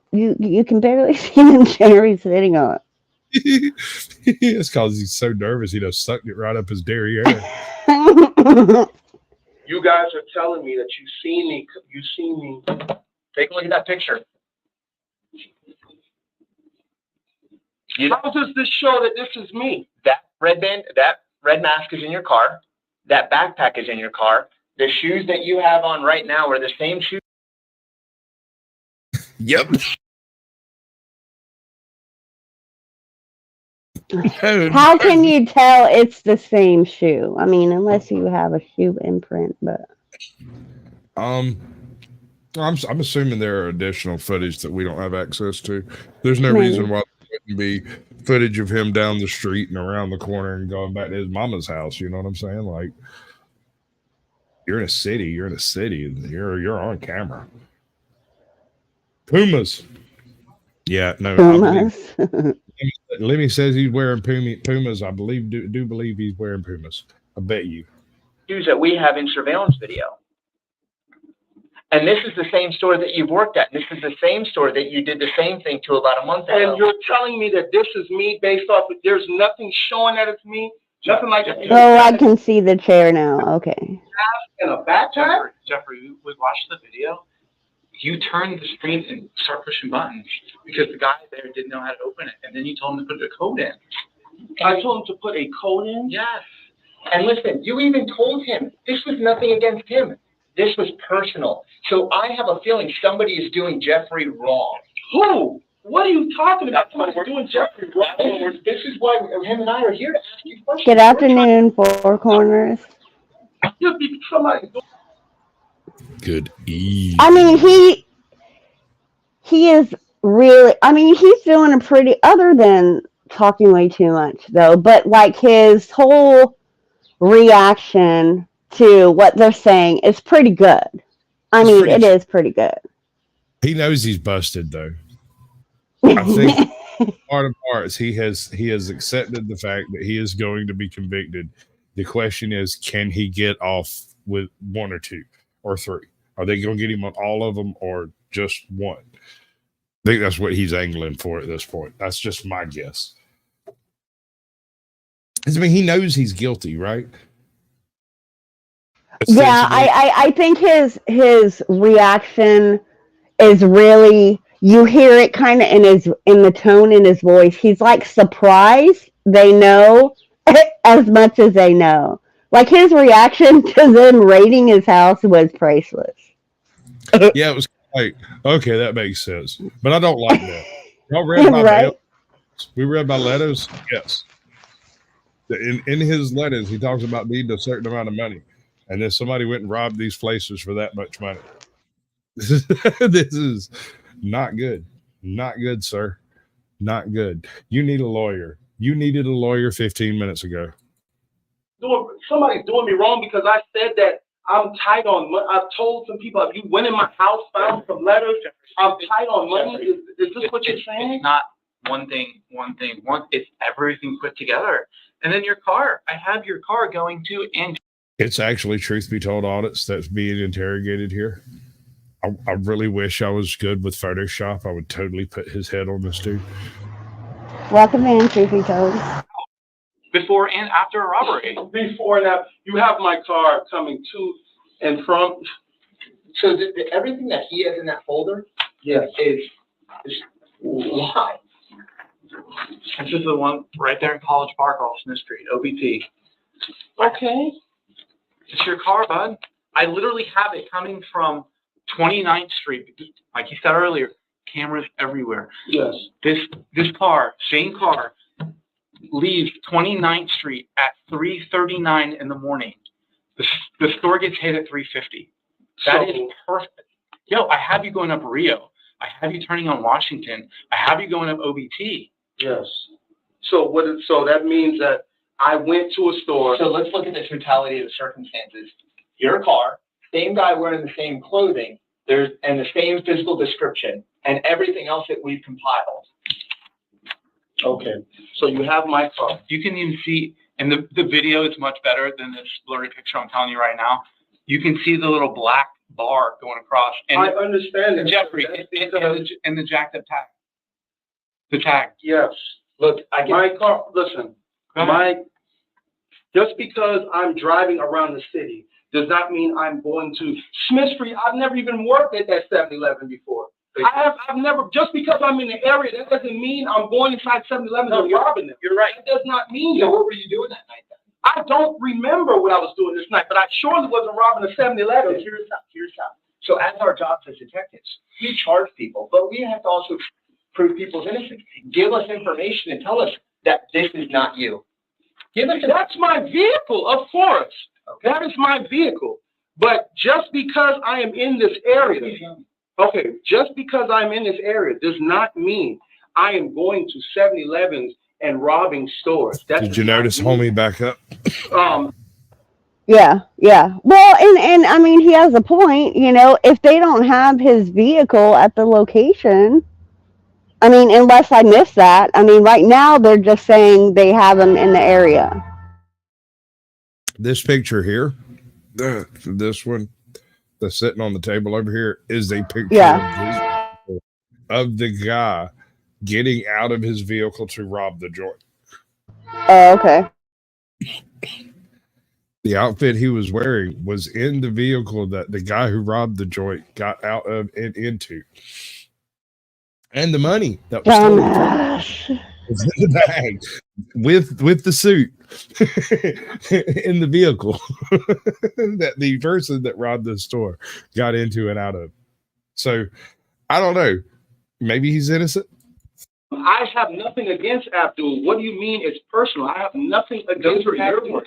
barely see the chair he's sitting on. It's because he's so nervous he just sucked it right up his derriere. You guys are telling me that you see me. Take a look at that picture. How does this show that this is me? That red mask is in your car. That backpack is in your car. The shoes that you have on right now are the same shoes. Yep. How can you tell it's the same shoe? I mean, unless you have a shoe imprint, but I'm assuming there are additional footage that we don't have access to. There's no reason why there wouldn't be footage of him down the street and around the corner and going back to his mama's house. You know what I'm saying? Like, You're in a city. You're in a city. And you're on camera. Pumas. Yeah, no, I believe. Pumas. Lemmy says he's wearing Pumas. I believe do believe he's wearing Pumas. I bet you. That we have in surveillance video. And this is the same store that you've worked at. This is the same store that you did the same thing to about a month ago. And you're telling me that this is me based off of, there's nothing showing that it's me? Nothing like that? Oh, I can see the chair now. Okay. And a backpack? Jeffrey, we watched the video. You turned the screen and start pushing buttons because the guy there didn't know how to open it. And then you told him to put the code in. I told him to put a code in? Yes. And listen, you even told him this was nothing against him. This was personal. So I have a feeling somebody is doing Jeffrey wrong. Who? What are you talking about? Somebody's doing Jeffrey wrong. This is why him and I are here to ask you questions. Good afternoon, Four Corners. Somebody. Good evening. I mean, he is really, I mean, he's doing a pretty, other than talking way too much though, but like his whole reaction to what they're saying is pretty good. I mean, it is pretty good. He knows he's busted though. I think part of parts he has accepted the fact that he is going to be convicted. The question is, can he get off with one or two or three? Are they going to get him on all of them or just one? I think that's what he's angling for at this point. That's just my guess. I mean, he knows he's guilty, right? Yeah, I think his reaction is really, you hear it kind of in the tone in his voice. He's like surprised they know as much as they know. Like his reaction to them raiding his house was priceless. Yeah, it was like, okay, that makes sense. But I don't like that. Y'all read my Right? mail? We read my letters? Yes. In his letters, he talks about needing a certain amount of money. And then somebody went and robbed these places for that much money. This is not good. Not good, sir. Not good. You need a lawyer. You needed a lawyer 15 minutes ago. Somebody's doing me wrong because I said that I'm tight on money. I've told some people, if you went in my house, found some letters, I'm tight on money. Is this what you're saying? It's not one thing. It's everything put together. And then your car. I have your car going to and It's actually, truth be told, audits that's being interrogated here. I really wish I was good with Photoshop. I would totally put his head on this dude. Welcome in, Truth Be Told. before and after a robbery. Before and after. You have my car coming to and from. So everything that he has in that folder, Yes. is why? This is the one right there in College Park off Smith Street, OBT. Okay. It's your car, bud. I literally have it coming from 29th Street. Like you said earlier, cameras everywhere. Yes. This car, same car, leaves 29th Street at 3:39 in the morning. The store gets hit at 3:50. That is perfect. Yo, I have you going up Rio. I have you turning on Washington. I have you going up OBT. Yes. So that means that I went to a store. So let's look at the totality of the circumstances. Your car, same guy wearing the same clothing, and the same physical description, and everything else that we've compiled. Okay. So you have my car. You can even see, and the video is much better than this blurry picture I'm telling you right now. You can see the little black bar going across. And I understand that. Jeffrey, and the jacked up tag. The tag. Yes. Look, my car, listen, just because I'm driving around the city does not mean I'm going to Smith Street. I've never even worked at that 7-Eleven before. I've never, just because I'm in the area, that doesn't mean I'm going inside 7-Eleven and robbing them. You're right. That does not mean So that. what were you doing that night then? I don't remember what I was doing this night, but I surely wasn't robbing a 7-Eleven. Here's how. So as our jobs as detectives, we charge people, but we have to also prove people's innocence. Give us information and tell us that this is not you. That's my vehicle, of course. Okay. That is my vehicle. But just because I am in this area, just because I'm in this area does not mean I am going to 7-Elevens and robbing stores. Did you notice homie back up? Yeah, yeah. Well, and I mean, he has a point. You know, if they don't have his vehicle at the location, I mean, unless I missed that. I mean, right now they're just saying they have him in the area. This picture here, this one that's sitting on the table over here, is a picture Yeah. of the guy getting out of his vehicle to rob the joint. Oh, okay. The outfit he was wearing was in the vehicle that the guy who robbed the joint got out of and into. And the money that was stolen Dumbass. was in the bag with the suit in the vehicle that the person that robbed the store got into and out of. So I don't know. Maybe he's innocent. I have nothing against Abdul. What do you mean it's personal? I have nothing against Abdul.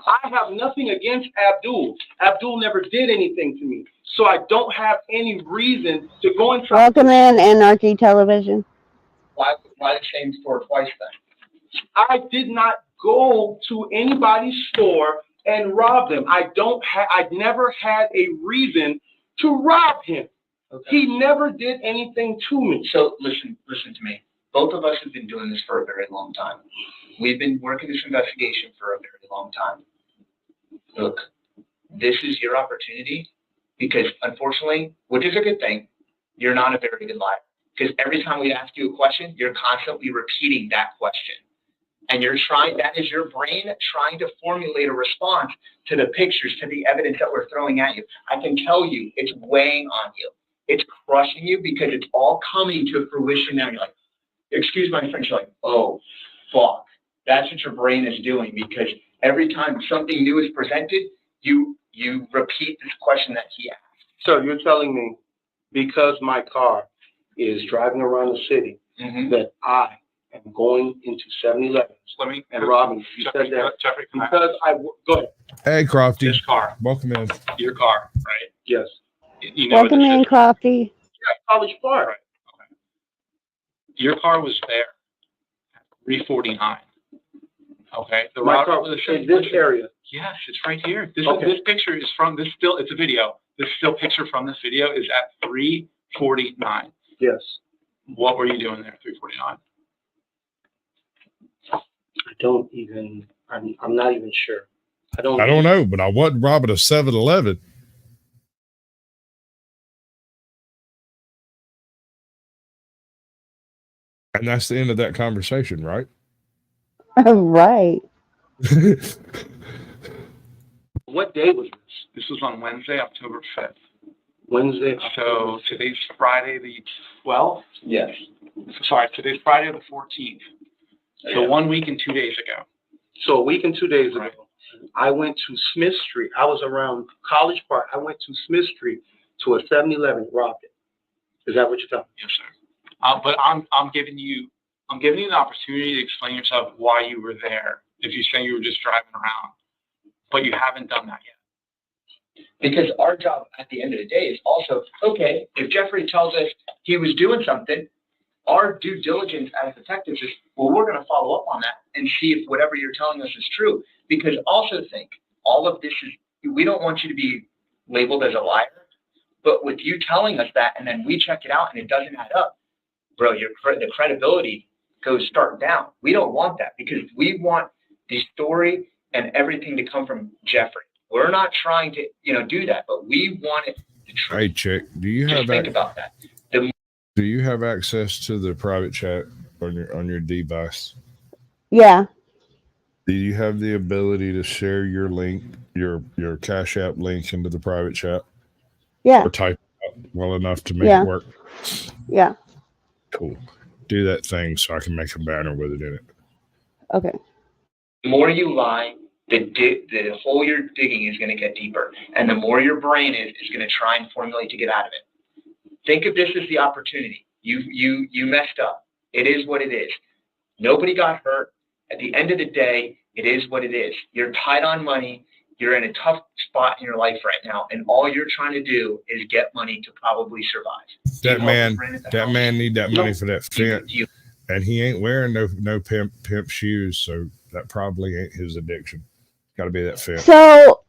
I have nothing against Abdul. Abdul never did anything to me. So I don't have any reason to go and try. Welcome in Anarchy Television. Why the same store twice then? I did not go to anybody's store and rob them. I never had a reason to rob him. Okay. He never did anything to me. So listen to me. Both of us have been doing this for a very long time. We've been working this investigation for a very long time. Look, this is your opportunity because unfortunately, which is a good thing, you're not a very good liar. Because every time we ask you a question, you're constantly repeating that question. And that is your brain trying to formulate a response to the pictures, to the evidence that we're throwing at you. I can tell you it's weighing on you. It's crushing you because it's all coming to fruition now. You're like, excuse my French, you're like, oh, fuck. That's what your brain is doing because every time something new is presented, you repeat this question that he asked. So you're telling me because my car is driving around the city that I am going into 7-Elevens and robbing. You said that Jeffrey, because go ahead. Hey, Crofty. This car. Welcome in. Your car, right? Yes. You know Welcome in, Crofty. Yeah, College Park. Right. Okay. Your car was there at 349. Okay. My car was in this area. Yes, it's right here. This picture is from this still. It's a video. This still picture from this video is at 349. Yes. What were you doing there at 349? I'm not even sure. I don't know, but I wasn't robbing a 7-Eleven. And that's the end of that conversation, right? Right. What day was this? This was on Wednesday, October 5th. Wednesday. So today's Friday the 12th? Yes. Sorry, today's Friday the 14th. So 1 week and 2 days ago. So a week and 2 days ago, I went to Smith Street. I was around College Park. I went to Smith Street to a 7-Eleven, robbed it. Is that what you're telling me? Yes, sir. But I'm giving you an opportunity to explain yourself why you were there. If you say you were just driving around, but you haven't done that yet. Because our job at the end of the day is also, okay, if Jeffrey tells us he was doing something, our due diligence as detectives is, well, we're going to follow up on that and see if whatever you're telling us is true. Because also think, all of this is, we don't want you to be labeled as a liar, but with you telling us that and then we check it out and it doesn't add up, bro, the credibility goes start down. We don't want that because we want the story and everything to come from Jeffrey. We're not trying to, do that, but we want it to truth. Hey, chick, do you Just have think about that. Do you have access to the private chat on your device? Yeah. Do you have the ability to share your link, your Cash App link into the private chat? Yeah. Or type it out well enough to make it work? Yeah. Cool. Do that thing so I can make a banner with it in it. Okay. The more you lie, the hole you're digging is going to get deeper. And the more your brain is going to try and formulate to get out of it. Think of this as the opportunity. You messed up. It is what it is. Nobody got hurt. At the end of the day, it is what it is. You're tight on money. You're in a tough spot in your life right now. And all you're trying to do is get money to probably survive. That man need that money for that fence. And he ain't wearing no pimp shoes. So that probably ain't his addiction. Got to be that fence. So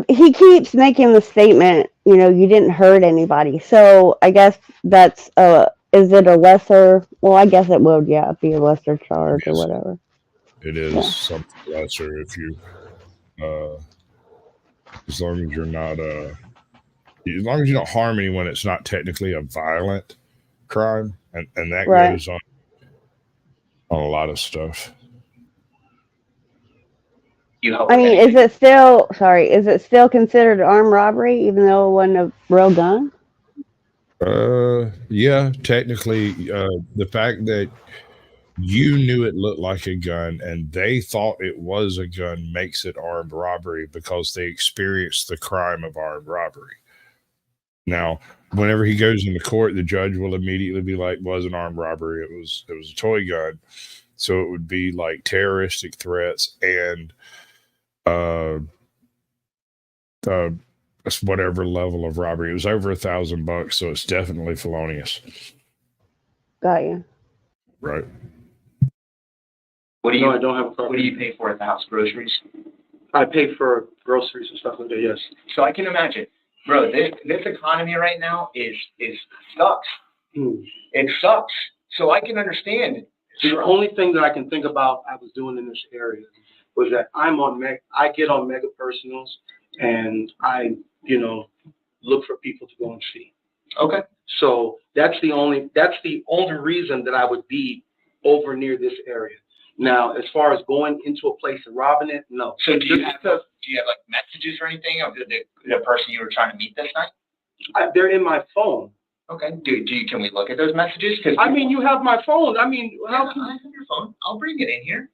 he keeps making the statement, you know, you didn't hurt anybody. So I guess that's is it a lesser? Well, I guess it would, yeah, be a lesser charge or whatever. It is Yeah. something lesser if you, as long as you're not, as long as you don't harm anyone, it's not technically a violent crime, and that Right. goes on a lot of stuff. I mean, is it still considered armed robbery even though it wasn't a real gun? Yeah, technically, the fact that you knew it looked like a gun and they thought it was a gun makes it armed robbery because they experienced the crime of armed robbery. Now, whenever he goes into court, the judge will immediately be like, "Was an armed robbery. It was a toy gun." So it would be like terroristic threats and uh whatever level of robbery. It was over $1,000, so it's definitely felonious. Got you. Right. What do you? No, I don't have a car. What do you pay for at the house? Groceries? I pay for groceries and stuff like that. Yes. So I can imagine, bro. This economy right now is sucks. It sucks. So I can understand. The only thing that I can think about I was doing in this area was that I get on mega personals and I, you know, look for people to go and see. Okay. So that's the only reason that I would be over near this area. Now, as far as going into a place and robbing it, no. So do you have like messages or anything of the person you were trying to meet this night? They're in my phone. Okay. Can we look at those messages? Because I mean, you have my phone. I mean, I have your phone. I'll bring it in here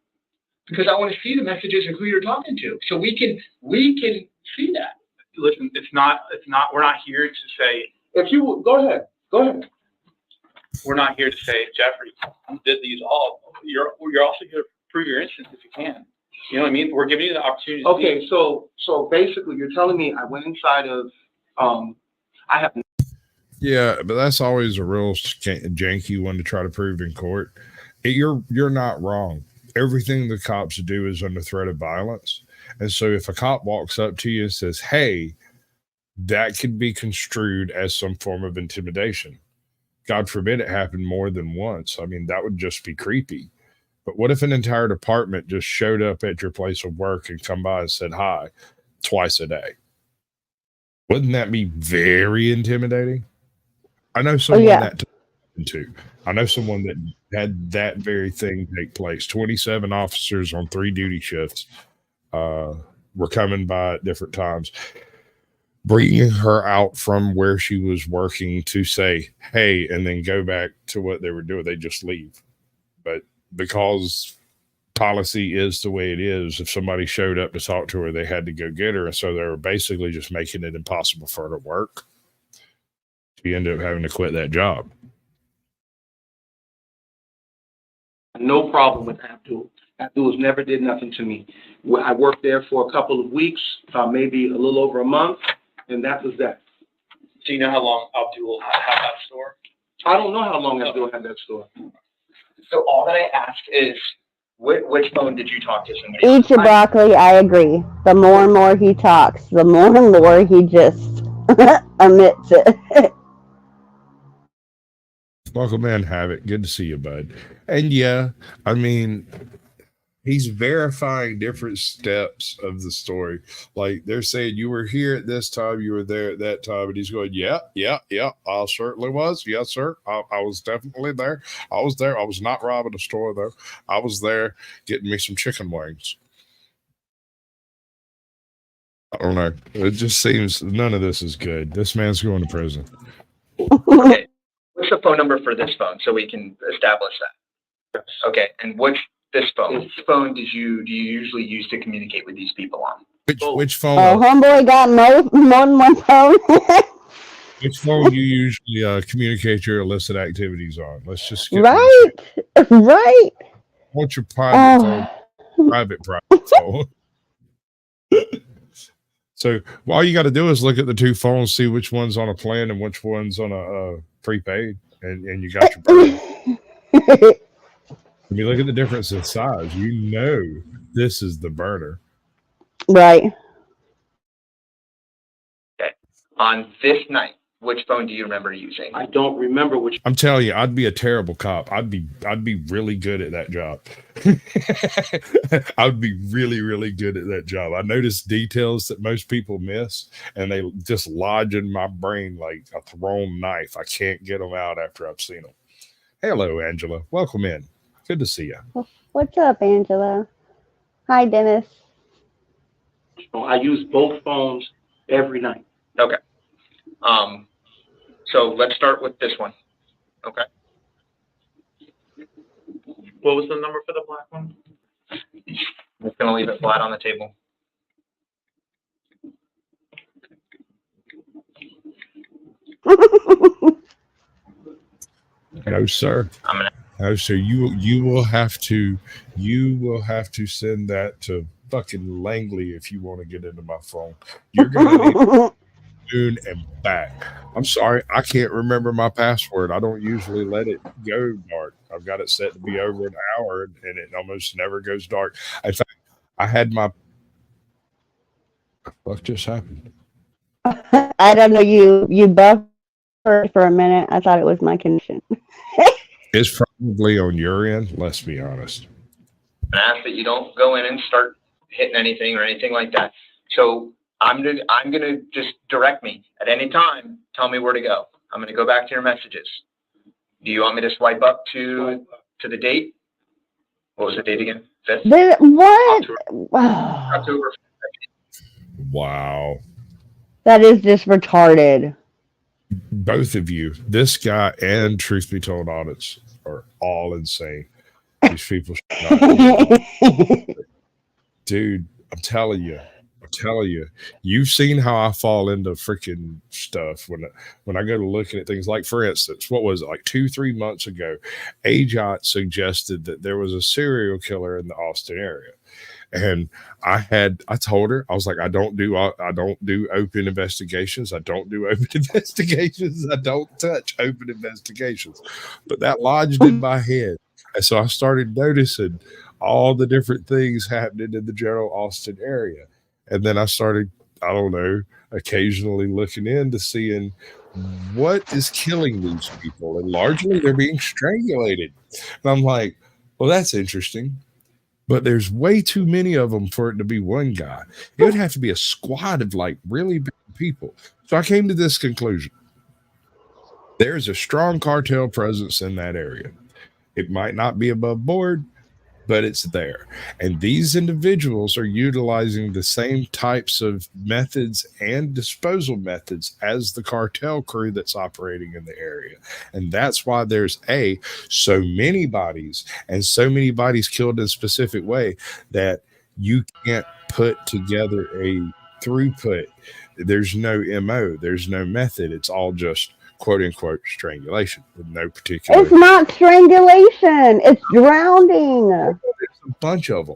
because I want to see the messages of who you're talking to, so we can see that. Listen, it's not. We're not here to say. If you go ahead. We're not here to say, Jeffrey, you did these all. You're also here to prove your innocence if you can. You know what I mean? We're giving you the opportunity. Okay, so basically, you're telling me I went inside of I have. Yeah, but that's always a real janky one to try to prove in court. You're not wrong. Everything the cops do is under threat of violence, and so if a cop walks up to you and says, "Hey," that could be construed as some form of intimidation. God forbid it happened more than once. I mean, that would just be creepy. But what if an entire department just showed up at your place of work and come by and said hi twice a day? Wouldn't that be very intimidating? I know someone that too. I know someone that had that very thing take place. 27 officers on 3 duty shifts were coming by at different times, bringing her out from where she was working to say, hey, and then go back to what they were doing. They just leave. But because policy is the way it is, if somebody showed up to talk to her, they had to go get her. And so they were basically just making it impossible for her to work. She ended up having to quit that job. No problem with Abdul. Abdul never did nothing to me. I worked there for a couple of weeks, maybe a little over a month, and that was that. So you know how long Abdul had that store? I don't know how long Abdul had that store. So all that I asked is, which phone did you talk to somebody? Eat your broccoli, I agree. The more and more he talks, the more and more he just omits it. Welcome in, Havoc. Good to see you, bud. And yeah, I mean, he's verifying different steps of the story. Like they're saying, you were here at this time, you were there at that time. And he's going, yeah, I certainly was. Yes, sir. I was definitely there. I was there. I was not robbing a store, though. I was there getting me some chicken wings. I don't know. It just seems none of this is good. This man's going to prison. Okay. What's the phone number for this phone so we can establish that? Okay. And this phone? Which phone do you usually use to communicate with these people on? Which phone? Oh, homeboy got more than one phone. Which phone do you usually communicate your illicit activities on? Let's just get right. What's your private phone? Private phone. So all you got to do is look at the 2 phones, see which one's on a plan and which one's on a prepaid, and you got your burner. When you look at the difference in size, you know this is the burner. Right. On this night, which phone do you remember using? I don't remember which. I'm telling you, I'd be a terrible cop. I'd be really good at that job. I'd be really, really good at that job. I notice details that most people miss, and they just lodge in my brain like a thrown knife. I can't get them out after I've seen them. Hello, Angela. Welcome in. Good to see you. What's up, Angela? Hi, Dennis. I use both phones every night. Okay. So let's start with this one. Okay. What was the number for the black one? I'm just gonna leave it flat on the table. No, sir. I'm gonna. No, sir. You will have to send that to fucking Langley if you want to get into my phone. You're gonna need noon and back. I'm sorry, I can't remember my password. I don't usually let it go dark. I've got it set to be over an hour, and it almost never goes dark. In fact, I had my what just happened? I don't know. You buffered for a minute. I thought it was my connection. It's probably on your end. Let's be honest. And ask that you don't go in and start hitting anything or anything like that. So I'm gonna just direct me at any time. Tell me where to go. I'm gonna go back to your messages. Do you want me to swipe up to the date? What was the date again? 5th? What? October. Wow. That is just retarded. Both of you, this guy and Truth Be Told Audits, are all insane. These people should not be. Dude, I'm telling you, you've seen how I fall into freaking stuff when I go to looking at things. Like, for instance, what was it, like 2-3 months ago, AJoT suggested that there was a serial killer in the Austin area. And I told her, I was like, I don't do open investigations. I don't do open investigations. I don't touch open investigations. But that lodged in my head. And so I started noticing all the different things happening in the general Austin area. And then I started, I don't know, occasionally looking into seeing what is killing these people. And largely they're being strangulated. And I'm like, well, that's interesting. But there's way too many of them for it to be one guy. It would have to be a squad of like really big people. So I came to this conclusion. There's a strong cartel presence in that area. It might not be above board, but it's there. And these individuals are utilizing the same types of methods and disposal methods as the cartel crew that's operating in the area. And that's why there's so many bodies and so many bodies killed in a specific way that you can't put together a throughput. There's no MO, there's no method. It's all just quote unquote strangulation with no particular. It's not strangulation. It's drowning. There's a bunch of them,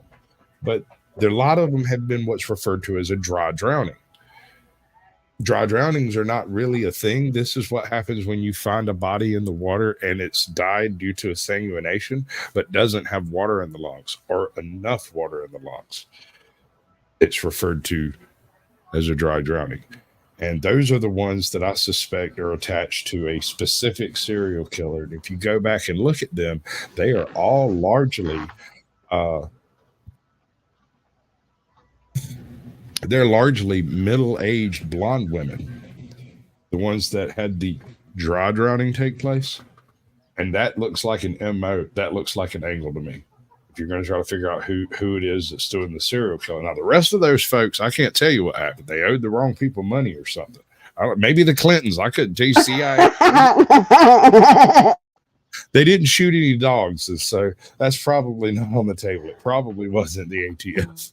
but a lot of them have been what's referred to as a dry drowning. Dry drownings are not really a thing. This is what happens when you find a body in the water and it's died due to exsanguination, but doesn't have water in the lungs or enough water in the lungs. It's referred to as a dry drowning. And those are the ones that I suspect are attached to a specific serial killer. And if you go back and look at them, they are all largely, they're largely middle-aged blonde women. The ones that had the dry drowning take place. And that looks like an MO. That looks like an angle to me. If you're going to try to figure out who it is that's doing the serial killer. Now, the rest of those folks, I can't tell you what happened. They owed the wrong people money or something. Maybe the Clintons. I couldn't tell you. They didn't shoot any dogs, so that's probably not on the table. It probably wasn't the ATF.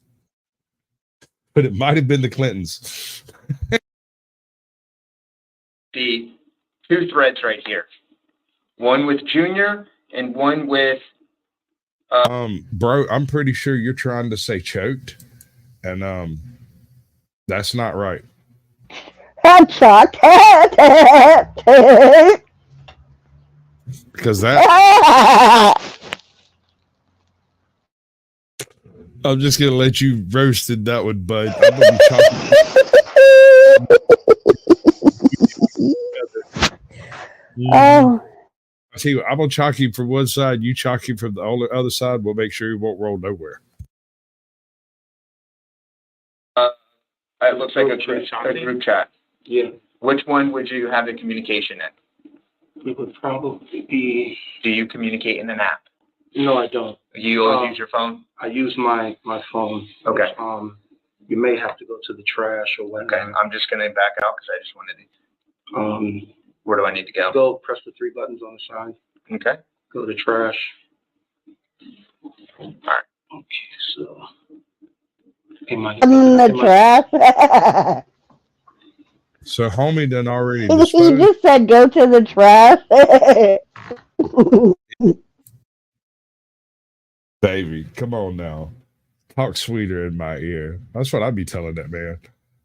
But it might have been the Clintons. The two threads right here. One with Junior and one with bro, I'm pretty sure you're trying to say choked, and that's not right. Headshot. Because that I'm just gonna let you roasted that one, bud. I'm gonna be chopping. Oh, I tell you what, I'm gonna chalk him from one side, you chalk him from the other side. We'll make sure he won't roll nowhere. It looks like a group chat. Yeah, Which one would you have the communication in? it would probably be. Do you communicate in an app? No, I don't. You always use your phone? I use my phone. Okay. You may have to go to the trash or whatnot. Okay, I'm just gonna back out because I just wanted to. Where do I need to go? Go press the 3 buttons on the side. Okay. Go to trash. All right. Okay, so. in the trash. So homie done already He disposed. just said go to the trash. Baby, come on now. Talk sweeter in my ear. That's what I'd be telling that man.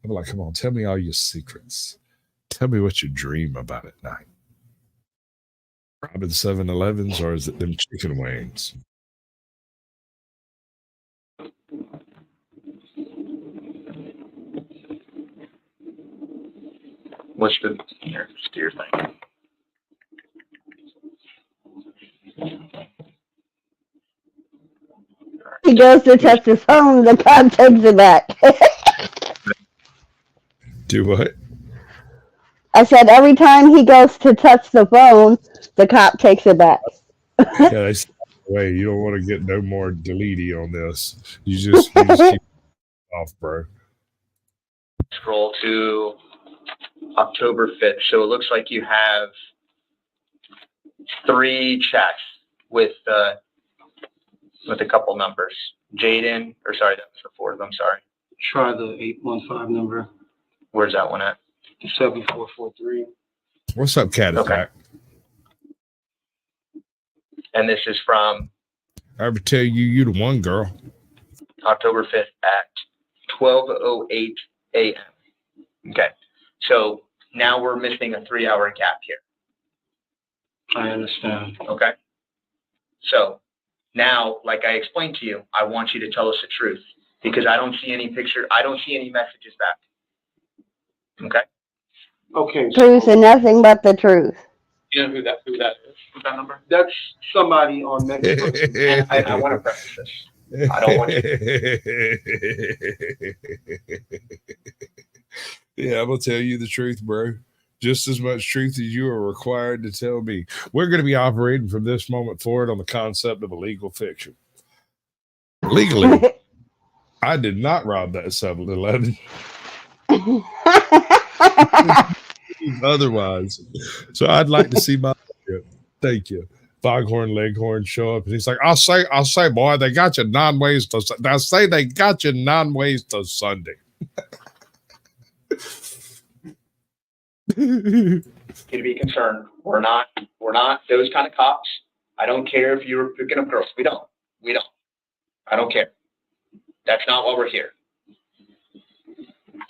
I'm like, come on, tell me all your secrets. Tell me what you dream about at night. Robbing 7-Elevens, or is it them chicken wings? What's the steer thing? He goes to touch his phone, the cop takes it back. Do what? I said every time he goes to touch the phone, the cop takes it back. Yeah, they say, wait, you don't want to get no more deleted on this. You just keep it off, bro. Scroll to October 5th. So it looks like you have 3 chats with a couple numbers. Jaden, or sorry, that was the 4th. I'm sorry. Try the 815 number. Where's that one at? 7443. What's up, Cat Okay. Attack? And this is from I ever tell you the one, girl. October 5th at 12:08 a.m. Okay. So now we're missing a 3-hour gap here. I understand. Okay. So now, like I explained to you, I want you to tell us the truth because I don't see any picture. I don't see any messages back. Okay. Okay. Truth and nothing but the truth. You know who that is? What's that number? That's somebody on next person. And I want to preface this. I don't want you. Yeah, I'm gonna tell you the truth, bro. Just as much truth as you are required to tell me. We're going to be operating from this moment forward on the concept of a legal fiction. Legally, I did not rob that 7-Eleven. Otherwise, so I'd like to see my. Thank you. Foghorn Leghorn show up and he's like, I'll say, boy, they got you 9 ways to. I say they got you 9 ways to Sunday. You to be concerned. We're not those kind of cops. I don't care if you're picking up girls. We don't. I don't care. That's not why we're here.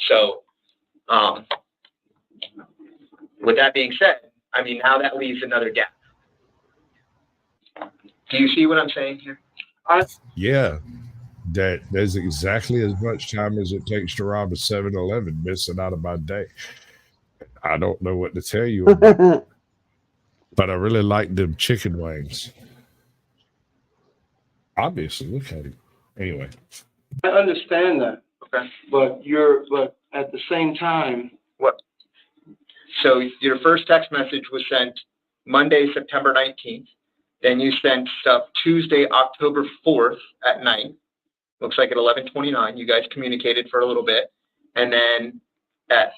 So, with that being said, I mean, now that leaves another gap. Do you see what I'm saying here? Yeah, that there's exactly as much time as it takes to rob a 7-Eleven missing out of my day. I don't know what to tell you about, but I really like them chicken wings. Obviously, look at it. Anyway. I understand that. Okay. But at the same time. What? So your first text message was sent Monday, September 19th. Then you sent stuff Tuesday, October 4th at night. Looks like at 11:29. You guys communicated for a little bit. And then at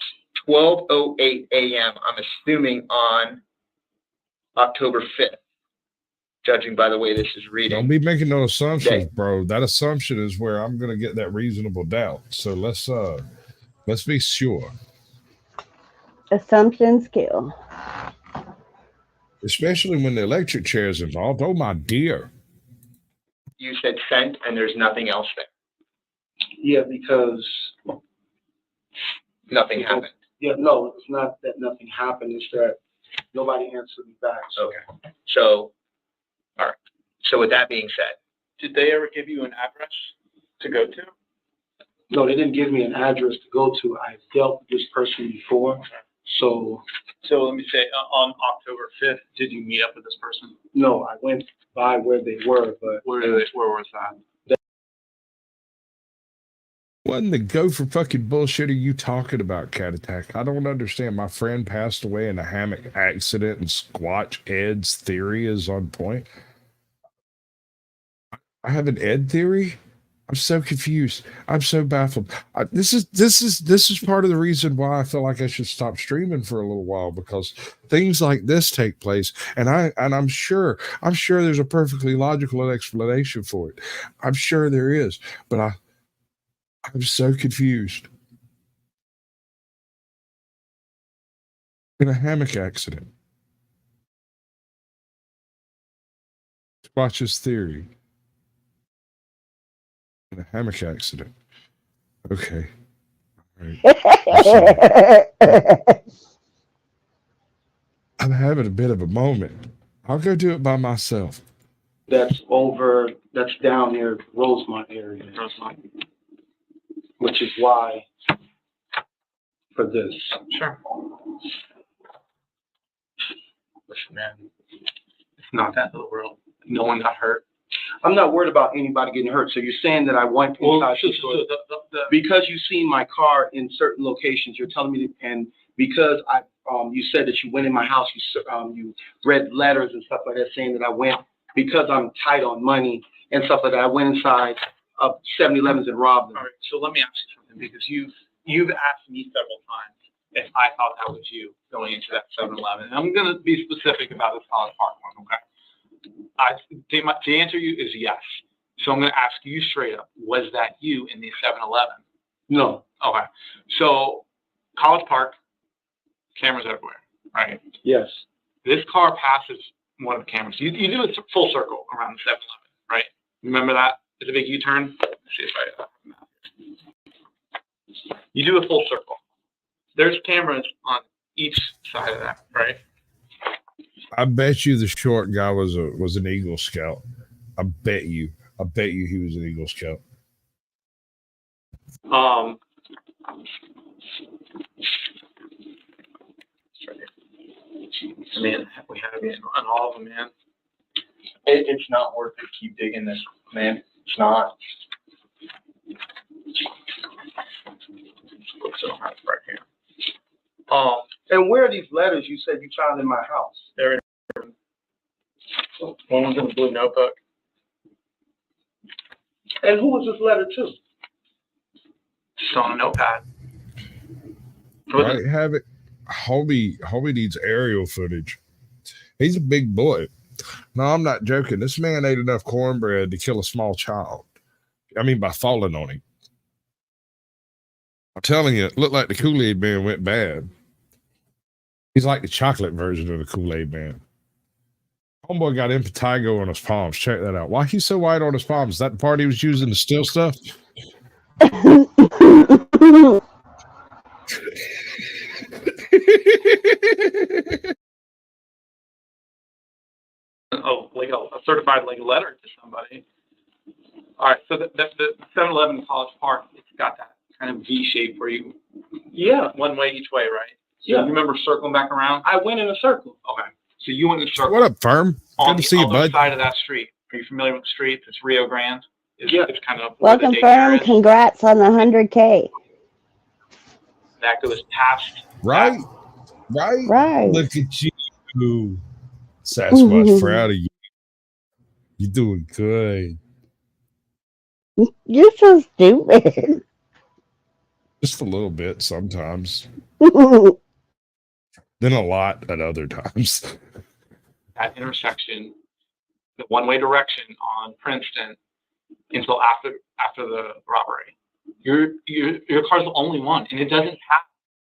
12:08 a.m., I'm assuming on October 5th, judging by the way this is reading. Don't be making no assumptions, bro. That assumption is where I'm going to get that reasonable doubt. So let's be sure. Assumptions kill. Especially when the electric chair is involved. Oh, my dear. You said sent and there's nothing else there. Yeah, because nothing happened. Yeah, no, it's not that nothing happened. It's that nobody answered me back. Okay. So, all right. So with that being said, did they ever give you an address to go to? No, they didn't give me an address to go to. I dealt with this person before, So So let me say, on October 5th, did you meet up with this person? no, I went by where they were, but Where was that? What in the go for fucking bullshit are you talking about, Cat Attack? I don't understand. My friend passed away in a hammock accident, and Squatch Ed's theory is on point. I have an Ed theory? I'm so confused. I'm so baffled. This is part of the reason why I feel like I should stop streaming for a little while, because things like this take place, and I'm sure there's a perfectly logical explanation for it. I'm sure there is, but I'm so confused. In a hammock accident. Squatch's theory. In a hammock accident. Okay. All right. I'm having a bit of a moment. I'll go do it by myself. that's down near Rosemont area. Which is why for this. Sure. Listen, man, it's not that little world. No one got hurt. I'm not worried about anybody getting hurt. So you're saying that I went inside the store because you've seen my car in certain locations. You're telling me, and because you said that you went in my house, you read letters and stuff like that, saying that I went because I'm tight on money and stuff like that. I went inside of 7-Elevens and robbed them. All right, so let me ask you something, because you've asked me several times if I thought that was you going into that 7-Eleven. And I'm going to be specific about this College Park one, okay? The answer you is yes. So I'm going to ask you straight up, was that you in the 7-Eleven? No. Okay. So College Park, cameras everywhere, right? Yes. This car passes one of the cameras. You do a full circle around the 7-Eleven, right? Remember that? It's a big U-turn. Let's see if you do a full circle. There's cameras on each side of that, right? I bet you the short guy was an Eagle Scout. I bet you he was an Eagle Scout. I mean, we had to be on all of them, man. It's not worth it to keep digging this, man. It's not. So right here. And where are these letters you said you found in my house? They're in. One was in a blue notebook. And who was this letter to? Just on a notepad. Right, have it. Homie needs aerial footage. He's a big boy. No, I'm not joking. This man ate enough cornbread to kill a small child. I mean, by falling on him. I'm telling you, it looked like the Kool-Aid Man went bad. He's like the chocolate version of the Kool-Aid Man. Homeboy got impetigo on his palms. Check that out. Why he's so white on his palms? Is that the part he was using to steal stuff? Oh, like a certified like letter to somebody. All right, so the 7-Eleven College Park, it's got that kind of V shape where you, one way each way, right? So you remember circling back around? I went in a circle. Okay, so you went in a circle. What up, Firm? Good to see you, bud. On the side of that street. Are you familiar with the street? It's Rio Grande. It's kind of Welcome, Firm. Congrats on the 100K. That goes past. Right. Look at you. Sasquatch, proud of you. You're doing good. You're so stupid. Just a little bit sometimes. Then a lot at other times. That intersection, the one-way direction on Princeton until after the robbery. Your car's the only one, and it doesn't have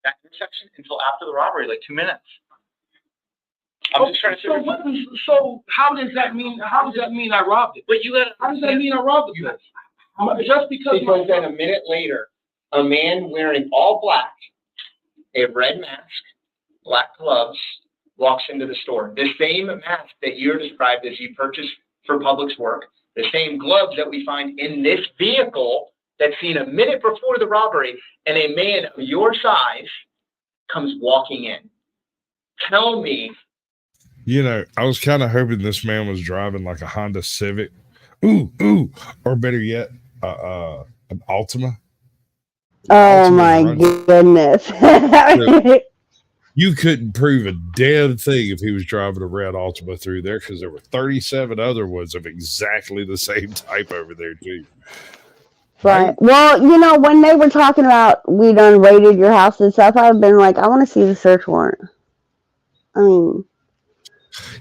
that intersection until after the robbery, like 2 minutes. I'm just trying to So how does that mean I robbed it? But you let it. How does that mean I robbed it? Just because then a minute later, a man wearing all black, a red mask, black gloves, walks into the store. The same mask that you're described as you purchased for Publix work, the same gloves that we find in this vehicle that's seen a minute before the robbery, and a man of your size comes walking in. Tell me. You know, I was kind of hoping this man was driving like a Honda Civic. Ooh, or better yet, an Altima. Oh my goodness. You couldn't prove a damn thing if he was driving a red Altima through there, because there were 37 other ones of exactly the same type over there too. Right. Well, you know, when they were talking about we done raided your house and stuff, I've been like, I want to see the search warrant. I mean,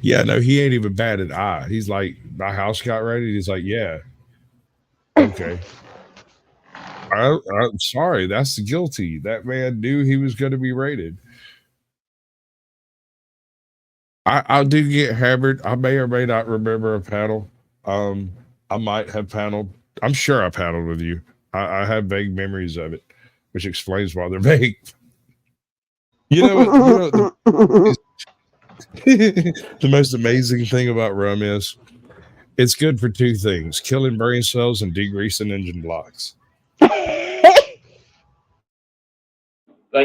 yeah, no, he ain't even batted eye. He's like, my house got raided. He's like, yeah, okay. I'm sorry, that's guilty. That man knew he was going to be raided. I do get hammered. I may or may not remember a panel. I might have paneled. I'm sure I paneled with you. I have vague memories of it, which explains why they're vague. You know what? The most amazing thing about rum is it's good for two things: killing brain cells and degreasing engine blocks. Like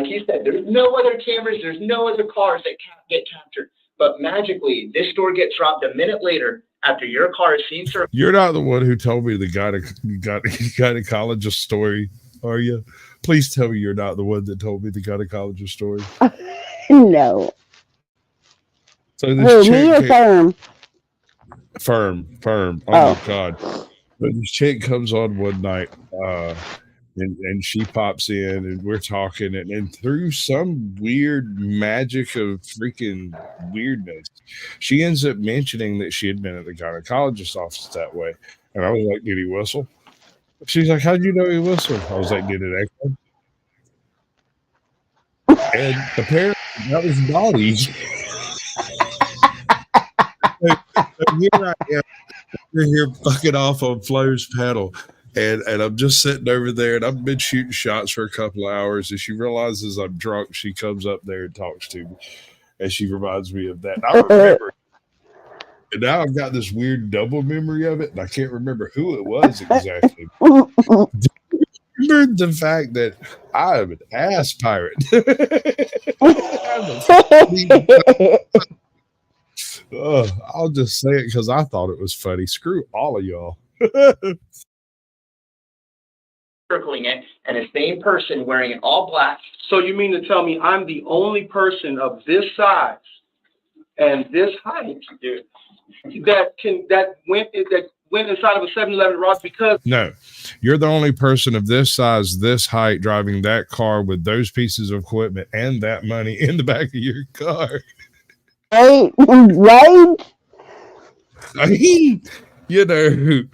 you said, there's no other cameras, there's no other cars that get captured. But magically, this store gets robbed a minute later after your car is seen. You're not the one who told me the gynecologist story, are you? Please tell me you're not the one that told me the gynecologist story. No. So this me or Firm? Firm. Oh my God. But this chick comes on one night, and she pops in and we're talking, and through some weird magic of freaking weirdness, she ends up mentioning that she had been at the gynecologist's office that way. And I was like, did he whistle? She's like, how'd you know he whistled? I was like, did it echo? And apparently that was Dottie. So here I am. We're here fucking off on Flo's pedal. And I'm just sitting over there, and I've been shooting shots for a couple of hours. And she realizes I'm drunk. She comes up there and talks to me, and she reminds me of that. And I remember, and now I've got this weird double memory of it, and I can't remember who it was exactly. Remember the fact that I am an ass pirate. I'll just say it because I thought it was funny. Screw all of y'all. Circling it, and the same person wearing it all black. So you mean to tell me I'm the only person of this size and this height, dude, that went inside of a 7-Eleven Ross because no, you're the only person of this size, this height, driving that car with those pieces of equipment and that money in the back of your car. Right? I mean, you know,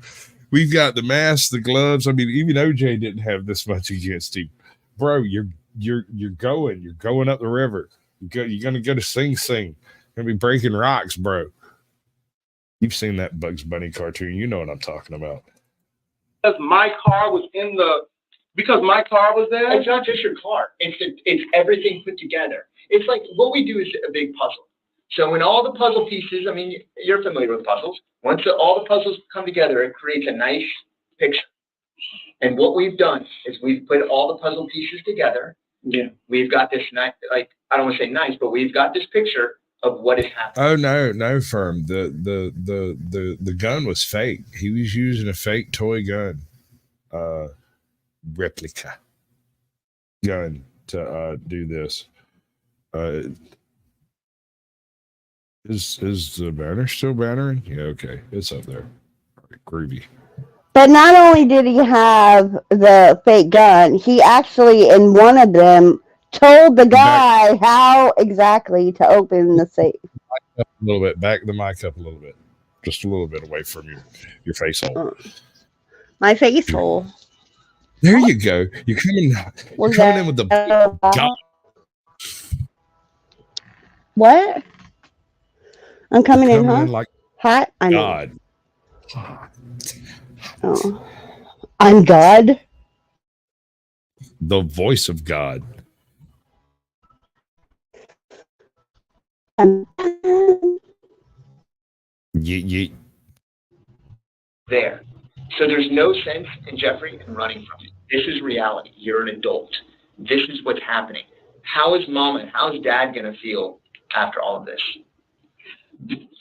we've got the mask, the gloves. I mean, even OJ didn't have this much against him, bro. You're going up the river. You're gonna go to Sing Sing. You're gonna be breaking rocks, bro. You've seen that Bugs Bunny cartoon. You know what I'm talking about. Because my car was there. It's not just your car. It's everything put together. It's like what we do is a big puzzle. So when all the puzzle pieces, I mean, you're familiar with puzzles. Once all the puzzles come together, it creates a nice picture. And what we've done is we've put all the puzzle pieces together. Yeah. We've got this nice, like, I don't want to say nice, but we've got this picture of what is happening. Oh no, Firm. The gun was fake. He was using a fake toy gun, replica gun to do this. Is the banner still bannering? Yeah, okay. It's up there. Right, groovy. But not only did he have the fake gun, he actually, in one of them, told the guy how exactly to open the safe. A little bit. Back the mic up a little bit. Just a little bit away from your face hole. My face hole. There you go. You're coming in with the God. What? I'm coming in, huh? Like hot? I'm God. Oh. I'm God? The voice of God. Yeet. There. So there's no sense in Jeffrey in running from it. This is reality. You're an adult. This is what's happening. how is mom and how's dad gonna feel after all of this?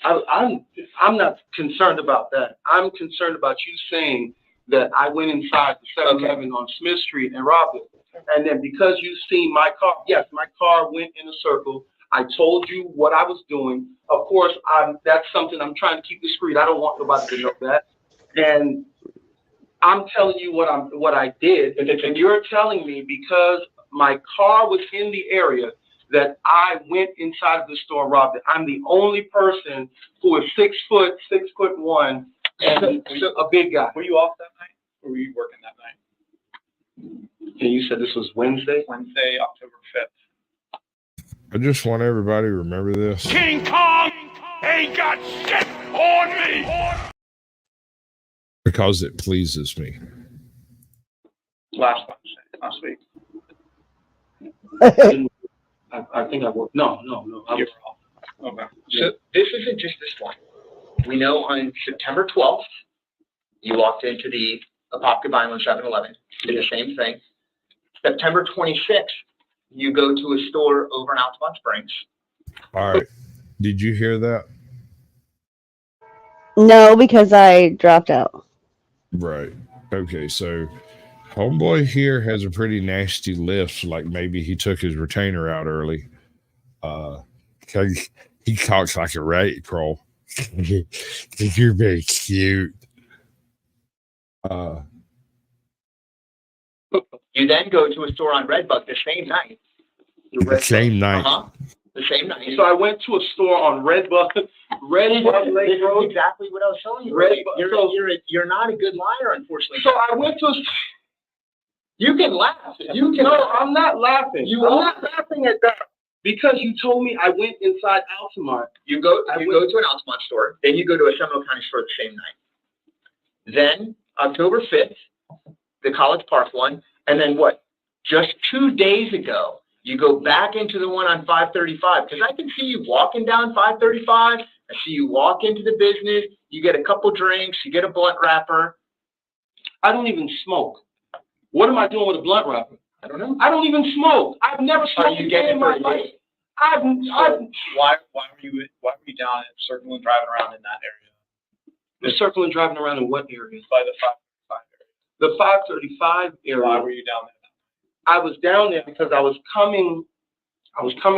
I'm not concerned about that. I'm concerned about you saying that I went inside the 7-Eleven on Smith Street and robbed it. And then because you seen my car, yes, my car went in a circle. I told you what I was doing. Of course, that's something I'm trying to keep discreet. I don't want nobody to know that. And I'm telling you what I did, and you're telling me because my car was in the area that I went inside of the store and robbed it. I'm the only person who is 6 foot, 6'1", and a big guy. Were you off that night, or were you working that night? And you said this was Wednesday? Wednesday, October 5th. I just want everybody to remember this. King Kong ain't got shit on me. Because it pleases me. Last week. I think I worked. No. You were off. Okay. So this isn't just this one. We know on September 12th, you walked into the Apopka Vineland 7-Eleven, did the same thing. September 26th, you go to a store over in Altamont Springs. All right. Did you hear that? No, because I dropped out. Right. Okay, so homeboy here has a pretty nasty lisp, like maybe he took his retainer out early. He talks like a rat crow. You're very cute. You then go to a store on Redbug the same night. The same night. The same night. So I went to a store on Redbug Lake Road. This is exactly what I was telling you. You're not a good liar, unfortunately. So I went to. You can laugh. You can. No, I'm not laughing. I'm not laughing at that because you told me I went inside Altamont. You go to an Altamont store, then you go to a Seminole County store the same night. Then October 5th, the College Park one, and then what? Just 2 days ago, you go back into the one on 535 because I can see you walking down 535. I see you walk into the business. You get a couple drinks. You get a blunt wrapper. I don't even smoke. What am I doing with a blunt wrapper? I don't know. I don't even smoke. I've never smoked a day in my life. Why were you down at Circle and driving around in that area? The Circle and driving around in what area? By the 535 area. The 535 area. Why were you down there? I was down there because I was coming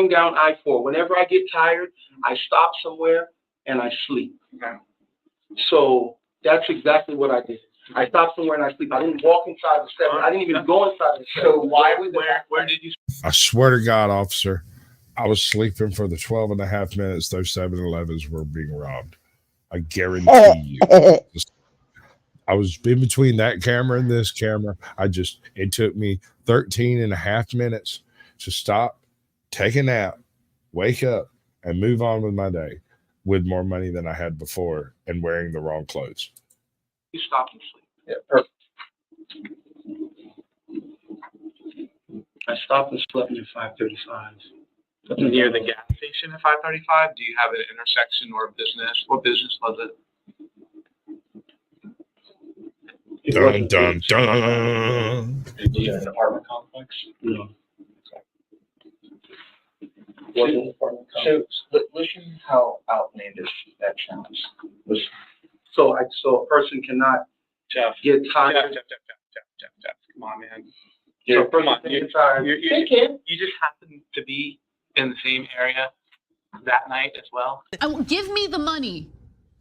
down I-4. Whenever I get tired, I stop somewhere and I sleep. Okay. So that's exactly what I did. I stopped somewhere and I sleep. I didn't walk inside the 7. I didn't even go inside the 7. So where did you? I swear to God, officer, I was sleeping for the 12 and a half minutes those 7-Elevens were being robbed. I guarantee you. I was in between that camera and this camera. It took me 13 and a half minutes to stop, take a nap, wake up, and move on with my day with more money than I had before and wearing the wrong clothes. You stop and sleep. Yeah, perfect. I stopped and slept near 535. Near the gas station at 535? Do you have an intersection or a business? What business was it? Dun, dun, dun. Did you have an apartment complex? No. Wasn't an apartment So complex. listen how outlandish that sounds. Listen. So a person cannot Jeff. get tired. Jeff. Come on, man. So a person can get tired. You just happen to be in the same area that night as well. Give me the money.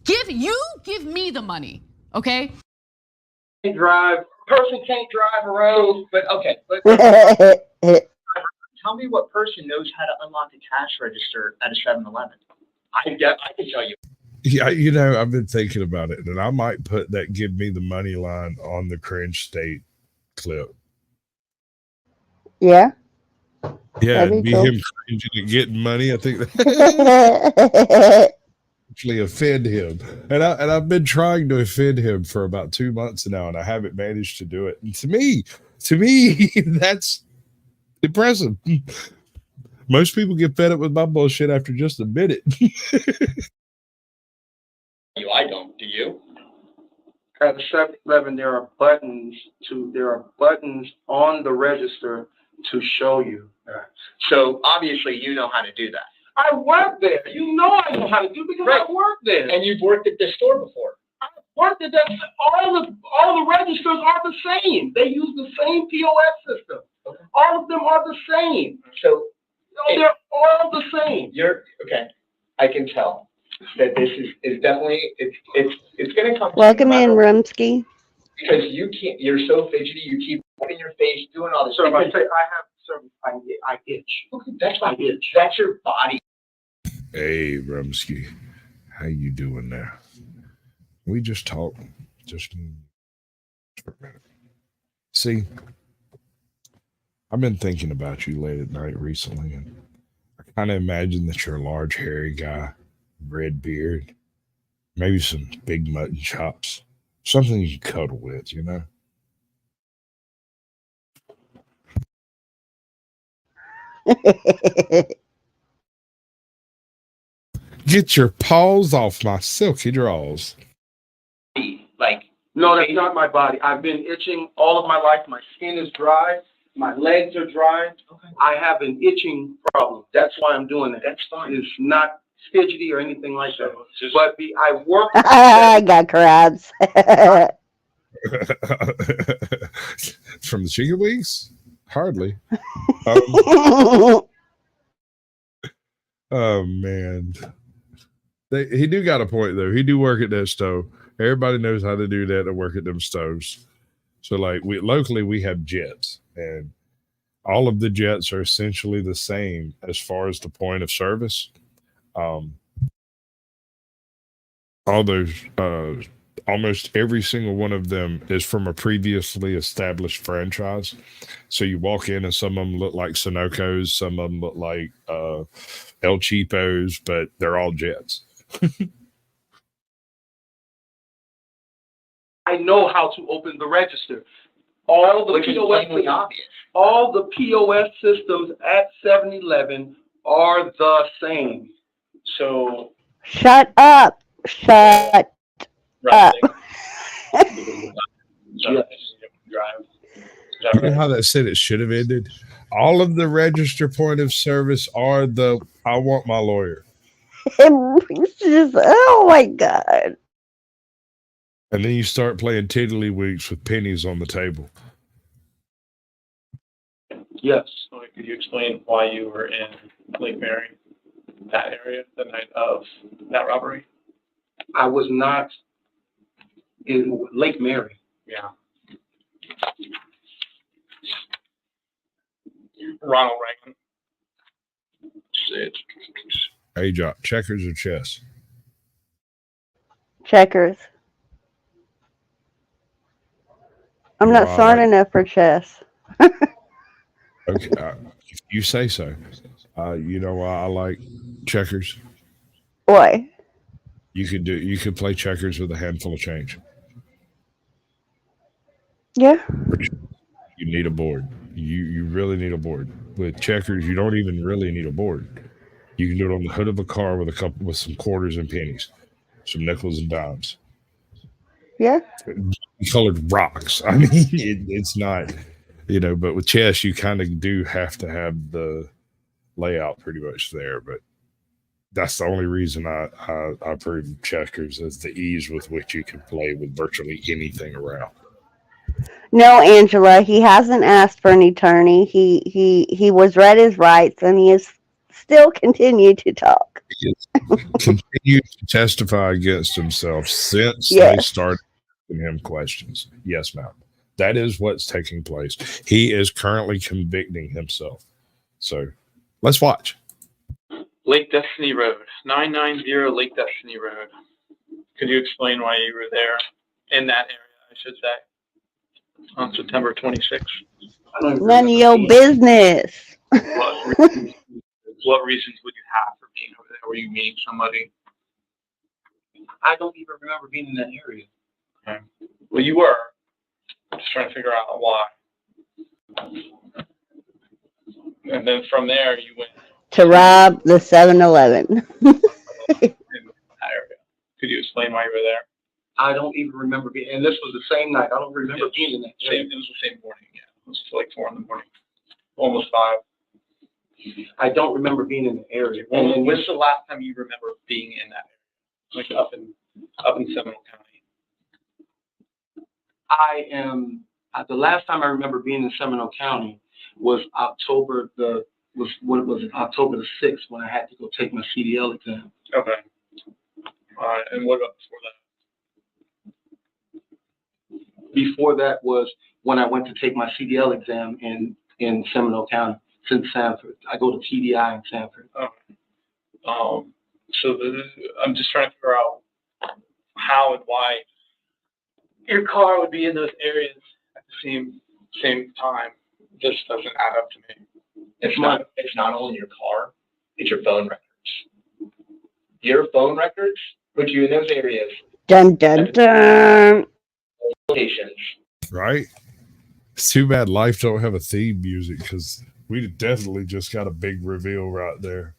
Give me the money. Okay. Person can't drive a road. But okay. Tell me what person knows how to unlock a cash register at a 7-Eleven. I can tell you. Yeah, I've been thinking about it, and I might put that "Give me the money" line on the Cringe State clip. Yeah. Yeah, That'd it'd be be cool. him cringing and getting money. I think that actually offend him, and I've been trying to offend him for about 2 months now, and I haven't managed to do it. And to me, that's impressive. Most people get fed up with my bullshit after just a minute. I don't. Do you? At the 7-Eleven, there are buttons on the register To show you. So obviously you know how to do that. I work there. You know I know how to do because Right. I work there. And you've worked at this store before. Worked at that. All the registers are the same. They use the same POS system. Okay. All of them are the same. So They're all the same. you're okay. I can tell that this is definitely it's going to come. Welcome in, Rumsky. Because you can't. You're so fidgety. You keep putting your face, doing all this. Sir, I say I itch. Okay, that's I fine. itch. That's your body. Hey, Rumsky, how you doing there? We just talked just for a minute. See, I've been thinking about you late at night recently, and I kind of imagine that you're a large, hairy guy, red beard, maybe some big mutton chops, something you can cuddle with, you know? Get your paws off my silky drawers. Like No, that's not my body. I've been itching all of my life. My skin is dry. My legs are dry. Okay. I have an itching problem. That's why I'm doing it. That's fine. It's not fidgety or anything like that. But I work. I got crabs. From the chicken wings? Hardly. Oh man, he do got a point though. He do work at that stove. Everybody knows how to do that to work at them stoves. So like locally we have jets, and all of the jets are essentially the same as far as the point of service. All those almost every single one of them is from a previously established franchise. So you walk in and some of them look like Sunoco's, some of them look like El Cheapos, but they're all jets. I know how to open the register. All the Which is plainly obvious. all the POS systems at 7-Eleven are the same. So Shut up. Shut up. Yes. You know how that said it should have ended? All of the register point of service are the I want my lawyer. It's just, oh my God. And then you start playing tiddlywinks with pennies on the table. Yes. So could you explain why you were in Lake Mary, that area, the night of that robbery? I was not in Lake Mary. Yeah. Ronald Reagan. AJoT, checkers or chess? Checkers. I'm not smart enough for chess. Okay, if you say so. You know why I like checkers? Boy. You could play checkers with a handful of change. Yeah. You need a board. You really need a board. With checkers, you don't even really need a board. You can do it on the hood of a car with some quarters and pennies, some nickels and dimes. Yeah. Colored rocks. I mean, it's not, but with chess, you kind of do have to have the layout pretty much there. But that's the only reason I approve checkers, is the ease with which you can play with virtually anything around. No, Angela, he hasn't asked for an attorney. He was read his rights, and he has still continued to talk. He continued to testify against himself since they started asking him questions. Yes, ma'am. That is what's taking place. He is currently convicting himself. So let's watch. Lake Destiny Road, 990 Lake Destiny Road. Could you explain why you were there in that area, I should say, on September 26th? None of your business. What reasons would you have for being over there? Were you meeting somebody? I don't even remember being in that area. Okay. Well, you were. I'm just trying to figure out why. And then from there, you went To rob the 7-Eleven. in that area. Could you explain why you were there? I don't even remember being, and this was the same night. I don't remember being in that area. It was the same morning, yeah. It was like 4 in the morning. Almost 5. I don't remember being in the area. And then when's the last time you remember being in that area? Like up in Seminole County? The last time I remember being in Seminole County was October the 6th when I had to go take my CDL exam. Okay. And what about before that? Before that was when I went to take my CDL exam in Seminole County, in Sanford. I go to TDI in Sanford. Okay. So I'm just trying to figure out how and why your car would be in those areas at the same time. This doesn't add up to me. It's not only your car, it's your phone records. Your phone records put you in those areas. Dun dun dun. Locations. Right? It's too bad life don't have a theme music because we definitely just got a big reveal right there.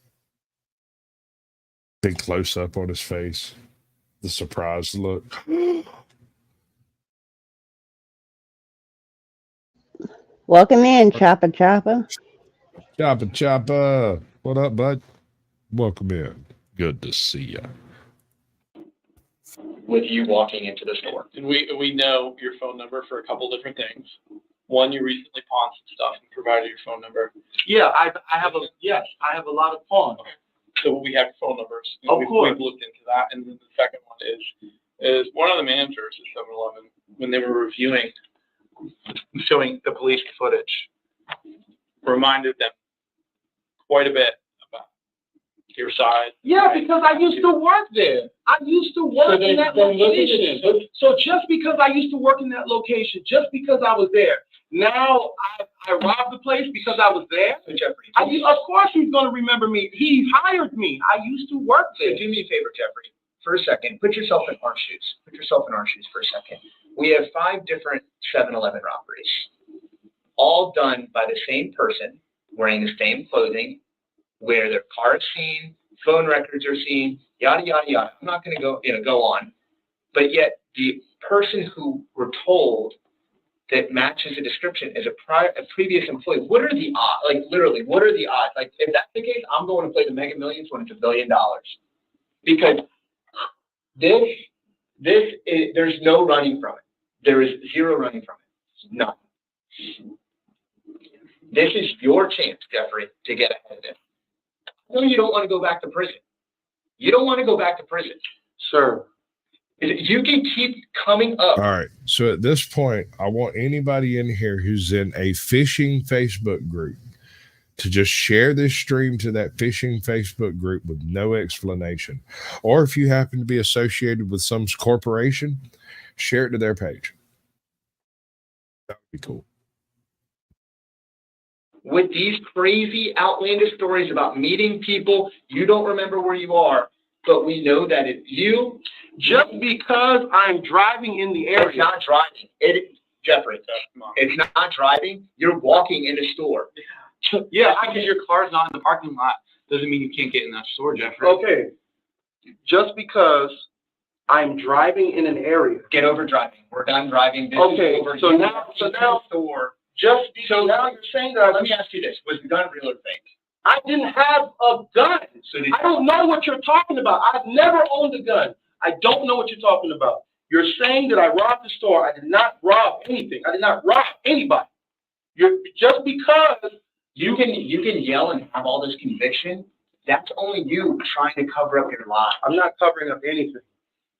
Big close up on his face. The surprised look. Welcome in, Choppa Choppa. Choppa Choppa. What up, bud? Welcome in. Good to see you. With you walking into the store. And we know your phone number for a couple different things. One, you recently pawned some stuff and provided your phone number. Yeah, I have a lot of pawns. Okay. So we have phone numbers. Of course. We've looked into that. And then the second one is one of the managers at 7-Eleven, when they were reviewing, showing the police footage, reminded them quite a bit about your side. Yeah, because I used to work there. I used to work in that location. So just because I used to work in that location, just because I was there, now I robbed the place because I was there. So Jeffrey, Of course he's going to remember me. He hired me. I used to work there. So do me a favor, Jeffrey. For a second, put yourself in our shoes. Put yourself in our shoes for a second. We have 5 different 7-Eleven robberies, all done by the same person, wearing the same clothing, where their car is seen, phone records are seen, yada yada yada. I'm not going to go on, but yet the person who we're told that matches the description is a previous employee. What are the odds? Like literally, what are the odds? Like if that's the case, I'm going to play the Mega Millions when it's $1 billion, because there's no running from it. There is zero running from it. None. This is your chance, Jeffrey, to get ahead of it. No, you don't want to go back to prison. You don't want to go back to prison. Sir. You can keep coming up. All right. So at this point, I want anybody in here who's in a phishing Facebook group to just share this stream to that phishing Facebook group with no explanation. Or if you happen to be associated with some corporation, share it to their page. That would be cool. With these crazy, outlandish stories about meeting people, you don't remember where you are, but we know that if you, just because I'm driving in the area. It's not driving. Jeffrey, it's not driving. You're walking in a store. Yeah, because your car's not in the parking lot doesn't mean you can't get in that store, Jeffrey. Okay. Just because I'm driving in an area. Get over driving. We're done driving. This okay. Is over. So now store. Just because now you're saying that. Let me ask you this: was the gun real or fake? I didn't have a gun. So I don't know what you're talking about. I've never owned a gun. I don't know what you're talking about. You're saying that I robbed the store. I did not rob anything. I did not rob anybody. You're just because you can yell and have all this conviction. That's only you trying to cover up your lie. I'm not covering up anything.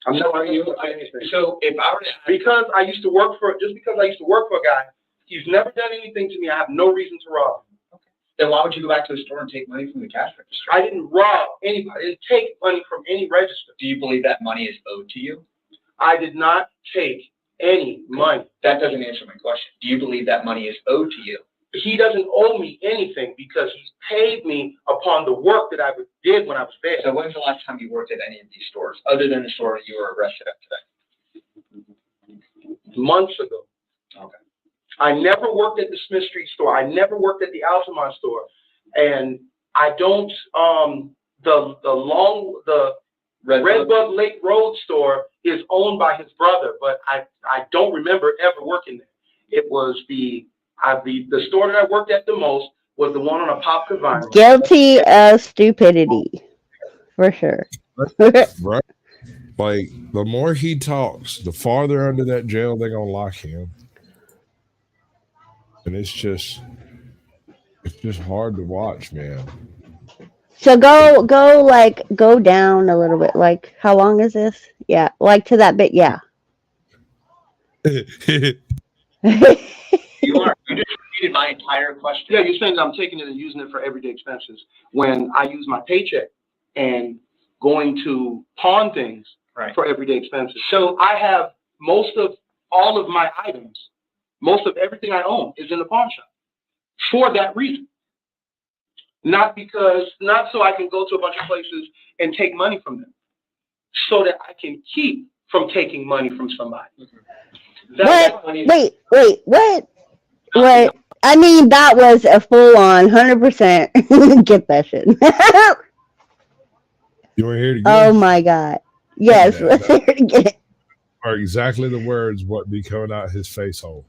I'm not covering up anything. So if I were to because I used to work for a guy, he's never done anything to me. I have no reason to rob him. Okay. Then why would you go back to the store and take money from the cash register? I didn't rob anybody. I didn't take money from any register. Do you believe that money is owed to you? I did not take any money. That doesn't answer my question. Do you believe that money is owed to you? He doesn't owe me anything because he's paid me upon the work that I did when I was there. So when's the last time you worked at any of these stores, other than the store you were arrested at today? Months ago. Okay. I never worked at the Smith Street store. I never worked at the Altamont store. And I don't, the Redbud Lake Road store is owned by his brother, but I don't remember ever working there. It was The store that I worked at the most was the one on a Pop Divine. Guilty of stupidity, for sure. Right? Like, the more he talks, the farther under that jail they're gonna lock him. And it's just hard to watch, man. So go down a little bit. Like, how long is this? Yeah, like to that bit. Yeah. You just repeated my entire question. Yeah, you're saying that I'm taking it and using it for everyday expenses when I use my paycheck and going to pawn things for everyday expenses. So I have most of all of my items, most of everything I own is in the pawn shop for that reason. Not so I can go to a bunch of places and take money from them, so that I can keep from taking money from somebody. What? Wait, what? What? I mean, that was a full-on 100%. Get that shit. You want to hear it again? Oh my God. Yes. Yeah, Let's hear it again. Are exactly the words what be coming out his face hole.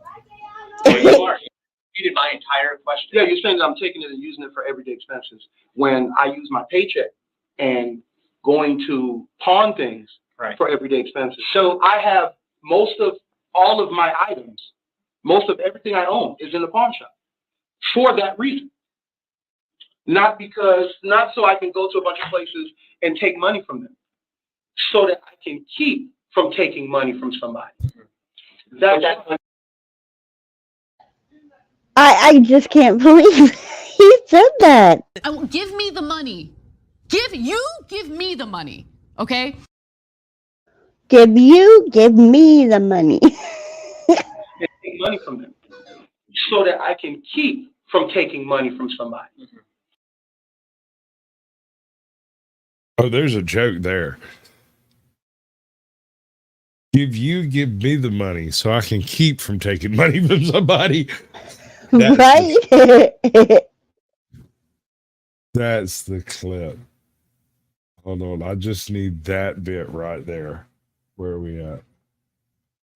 You repeated my entire question. Yeah, you're saying that I'm taking it and using it for everyday expenses when I use my paycheck and going to pawn things for everyday expenses. So I have most of all of my items, most of everything I own is in the pawn shop for that reason. Not so I can go to a bunch of places and take money from them, so that I can keep from taking money from somebody. I just can't believe he said that. Give me the money. Give me the money. Okay? Give me the money. And take money from them, so that I can keep from taking money from somebody. Oh, there's a joke there. Give me the money so I can keep from taking money from somebody. Right? That's the clip. Hold on. I just need that bit right there. Where are we at? All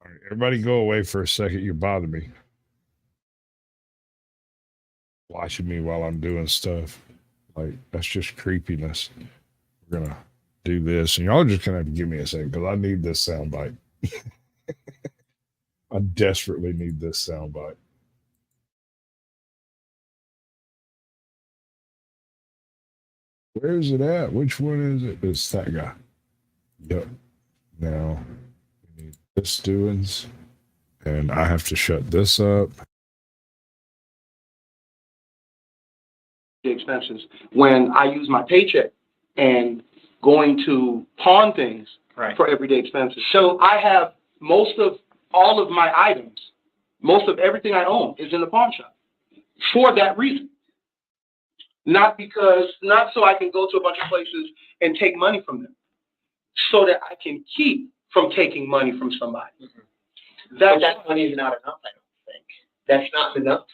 right, everybody go away for a second. You bother me. Watching me while I'm doing stuff. Like, that's just creepiness. We're going to do this. And y'all are just going to have to give me a second because I need this soundbite. I desperately need this soundbite. Where is it at? Which one is it? It's that guy. Yep. Now, we need this doings. And I have to shut this up. Expenses when I use my paycheck and going to pawn things for everyday expenses. So I have most of all of my items, most of everything I own is in the pawn shop for that reason. Not so I can go to a bunch of places and take money from them, so that I can keep from taking money from somebody. That money is not enough, I don't think. That's not enough.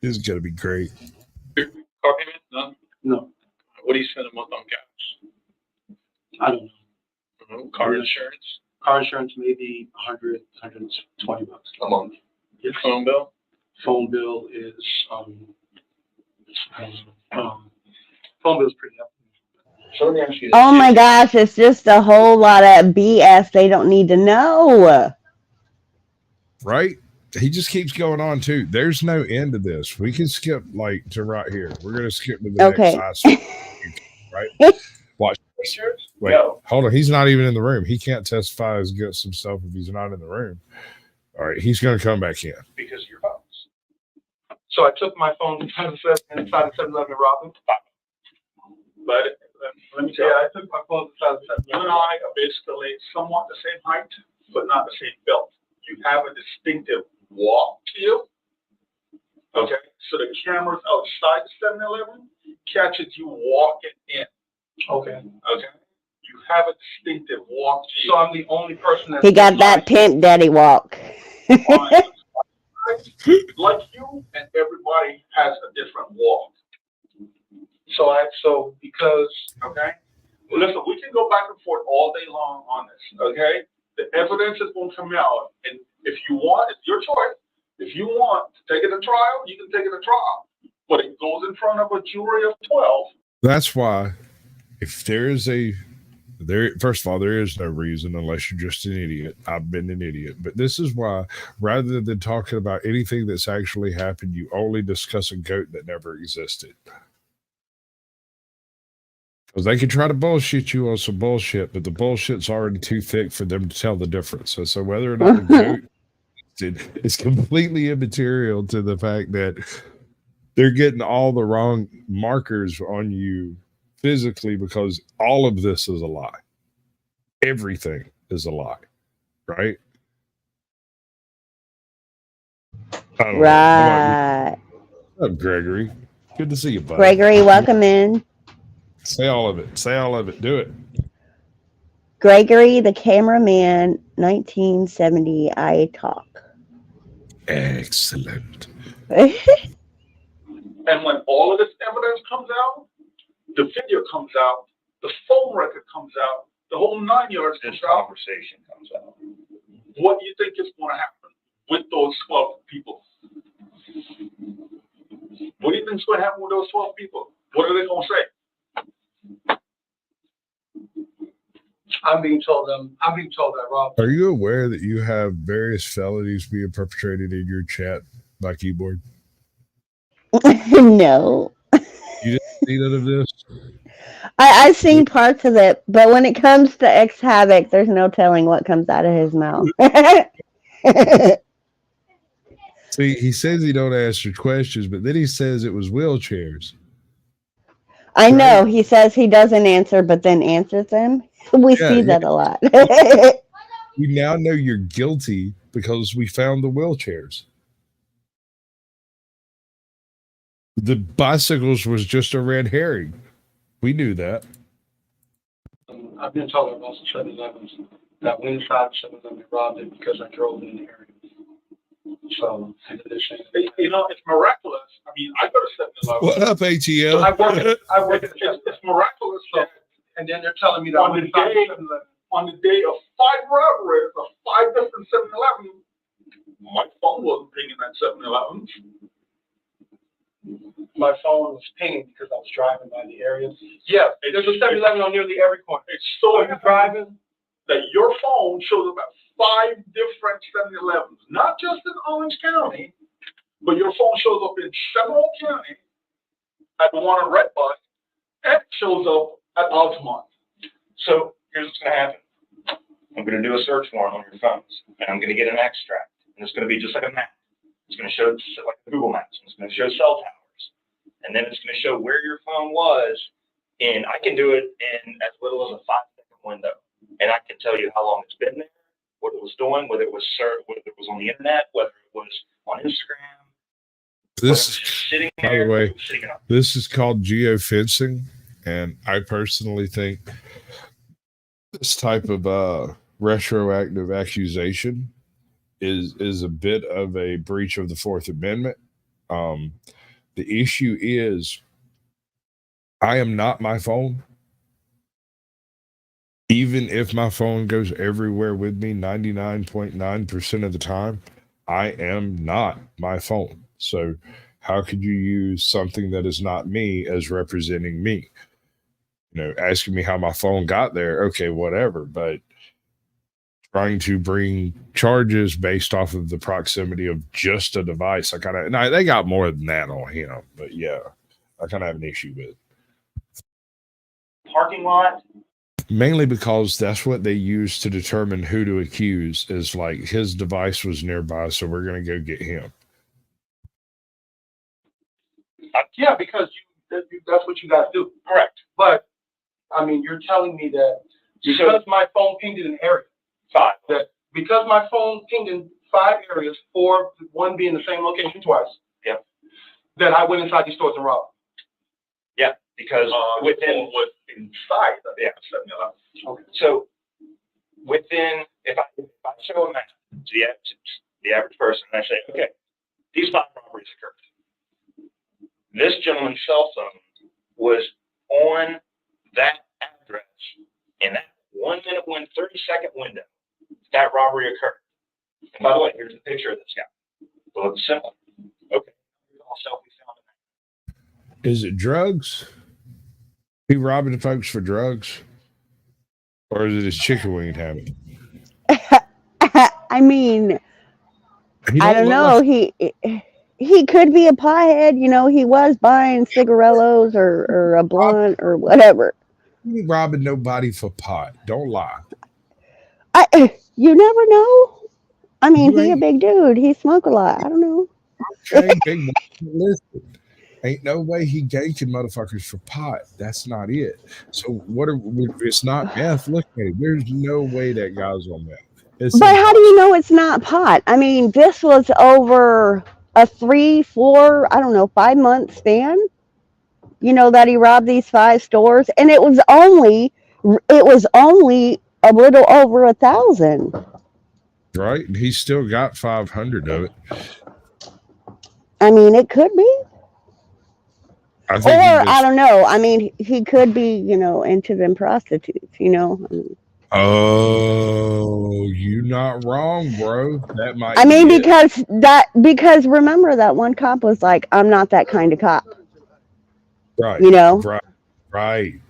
This is gonna be great. Car payment? None? No. What do you spend a month on gas? I don't know. Car insurance? Car insurance maybe $100, $120 a month. Yes. Phone bill? Phone bill is phone bill is pretty up. So let me ask you this. Oh my gosh, it's just a whole lot of BS they don't need to know. Right? He just keeps going on too. There's no end to this. We can skip like to right here. We're gonna skip to the next side. Right? Watch. Wait, hold on. He's not even in the room. He can't testify against himself if he's not in the room. All right, he's gonna come back in. Because of your phones. So I took my phone inside of 7-Eleven and robbed him. But let me tell you, I took my phone inside of 7-Eleven. You and I are basically somewhat the same height, but not the same build. You have a distinctive walk to you. Okay, so the cameras outside the 7-Eleven catches you walking in. Okay. You have a distinctive walk to you. So I'm the only person that He got that pimp daddy walk. Like you, and everybody has a different walk. So because, Okay? Well, listen, we can go back and forth all day long on this, okay? The evidence is going to come out, and if you want, it's your choice. If you want to take it to trial, you can take it to trial. But it goes in front of a jury of 12. That's why if first of all, there is no reason unless you're just an idiot. I've been an idiot. But this is why, rather than talking about anything that's actually happened, you only discuss a goat that never existed. Because they can try to bullshit you on some bullshit, but the bullshit's already too thick for them to tell the difference. So whether or not the goat existed is completely immaterial to the fact that they're getting all the wrong markers on you physically, because all of this is a lie. Everything is a lie, right? I don't know. Right. What's up, Gregory? Good to see you, buddy. Gregory, welcome in. Say all of it. Say all of it. Do it. Gregory, the cameraman, 1970, AJoT. Excellent. And when all of this evidence comes out, the video comes out, the phone record comes out, the whole 9 yards comes out. Conversation comes out. What do you think is going to happen with those 12 people? What do you think is going to happen with those 12 people? What are they going to say? I'm being told that Rob. Are you aware that you have various felonies being perpetrated in your chat by keyboard? No. You didn't see none of this? I've seen parts of it, but when it comes to X Havoc, there's no telling what comes out of his mouth. See, he says he don't answer questions, but then he says it was wheelchairs. I know. He says he doesn't answer, but then answers them. We see that a lot. We now know you're guilty because we found the wheelchairs. The bicycles was just a red herring. We knew that. I've been told about some 7-Elevens that went inside 7-Eleven and robbed it because I drove in the area. So, you know, it's miraculous. I mean, I go to 7-Eleven. What up, ATL? I work at it's miraculous that, and then they're telling me that on the day of 5 robberies of 5 different 7-Elevens, my phone wasn't pinging at 7-Eleven. My phone was pinging because I was driving by the area. Yeah, there's a 7-Eleven on nearly every corner. It's so driving that your phone shows up at 5 different 7-Elevens, not just in Orange County, but your phone shows up in Seminole County at the one in Redbud, and it shows up at Altamont. So here's what's going to happen. I'm going to do a search warrant on your phones, and I'm going to get an extract, and it's going to be just like a map. It's going to show like Google Maps. It's going to show cell towers, and then it's going to show where your phone was, and I can do it in as little as a 5-second window, and I can tell you how long it's been there, what it was doing, whether it was on the internet, whether it was on Instagram. This, by the way, this is called geofencing, and I personally think this type of retroactive accusation is a bit of a breach of the Fourth Amendment. The issue is, I am not my phone. Even if my phone goes everywhere with me 99.9% of the time, I am not my phone. So how could you use something that is not me as representing me? You know, asking me how my phone got there, okay, whatever, but trying to bring charges based off of the proximity of just a device, I kind of, now they got more than that on him, but yeah, I kind of have an issue with it. Parking lot. Mainly because that's what they use to determine who to accuse, is like his device was nearby, so we're going to go get him. Yeah, because that's what you got to do. Correct. But, I mean, you're telling me that because my phone pinged in an area, because my phone pinged in 5 areas, 4, 1 being the same location twice, that I went inside these stores and robbed. Yeah, because within was inside of the 7-Eleven. Okay. So within, if I show a map to the average person and I say, okay, these 5 robberies occurred. This gentleman's cell phone was on that address in that 1 minute, 30-second window, that robbery occurred. And by the way, here's a picture of this guy. It looks simple. Okay. All selfie found in that. Is it drugs? He robbing folks for drugs? Or is it his chicken wing habit? I mean, I don't look know. like- He could be a pothead. You know, he was buying cigarillos or a blunt or whatever. He ain't robbing nobody for pot. Don't lie. You never know. I mean, You he a ain't big dude. He smoke a lot. I don't know. okay, big boy. Listen. Ain't no way he ganking motherfuckers for pot. That's not it. So what are it's not meth? Look at it. There's no way that guy's on meth. But how do you know it's not pot? I mean, this was over a 3, 4, I don't know, 5-month span. You know, that he robbed these 5 stores, and it was only a little over 1,000. Right? And he's still got 500 of it. I mean, it could be. I think I don't know. I mean, he could be, you know, into them prostitutes, you know. Oh, you not wrong, bro. That might I mean, be it. because remember that one cop was like, I'm not that kind of cop. Right. You know? Right.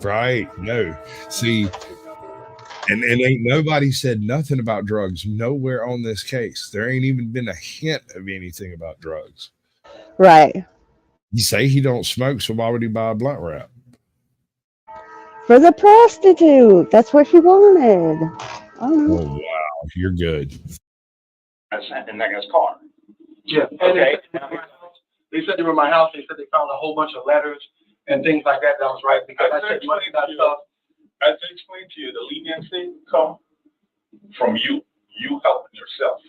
No. See, and ain't nobody said nothing about drugs nowhere on this case. There ain't even been a hint of anything about drugs. Right. You say he don't smoke, so why would he buy a blunt wrap? For the prostitute. That's what he wanted. I don't know. Oh, wow. You're good. That's in that guy's car. Yeah. Okay. They said they were in my house. They said they found a whole bunch of letters and things like that. That was right because I said money got stuff. As I explained to you, the leniency come from you helping yourself.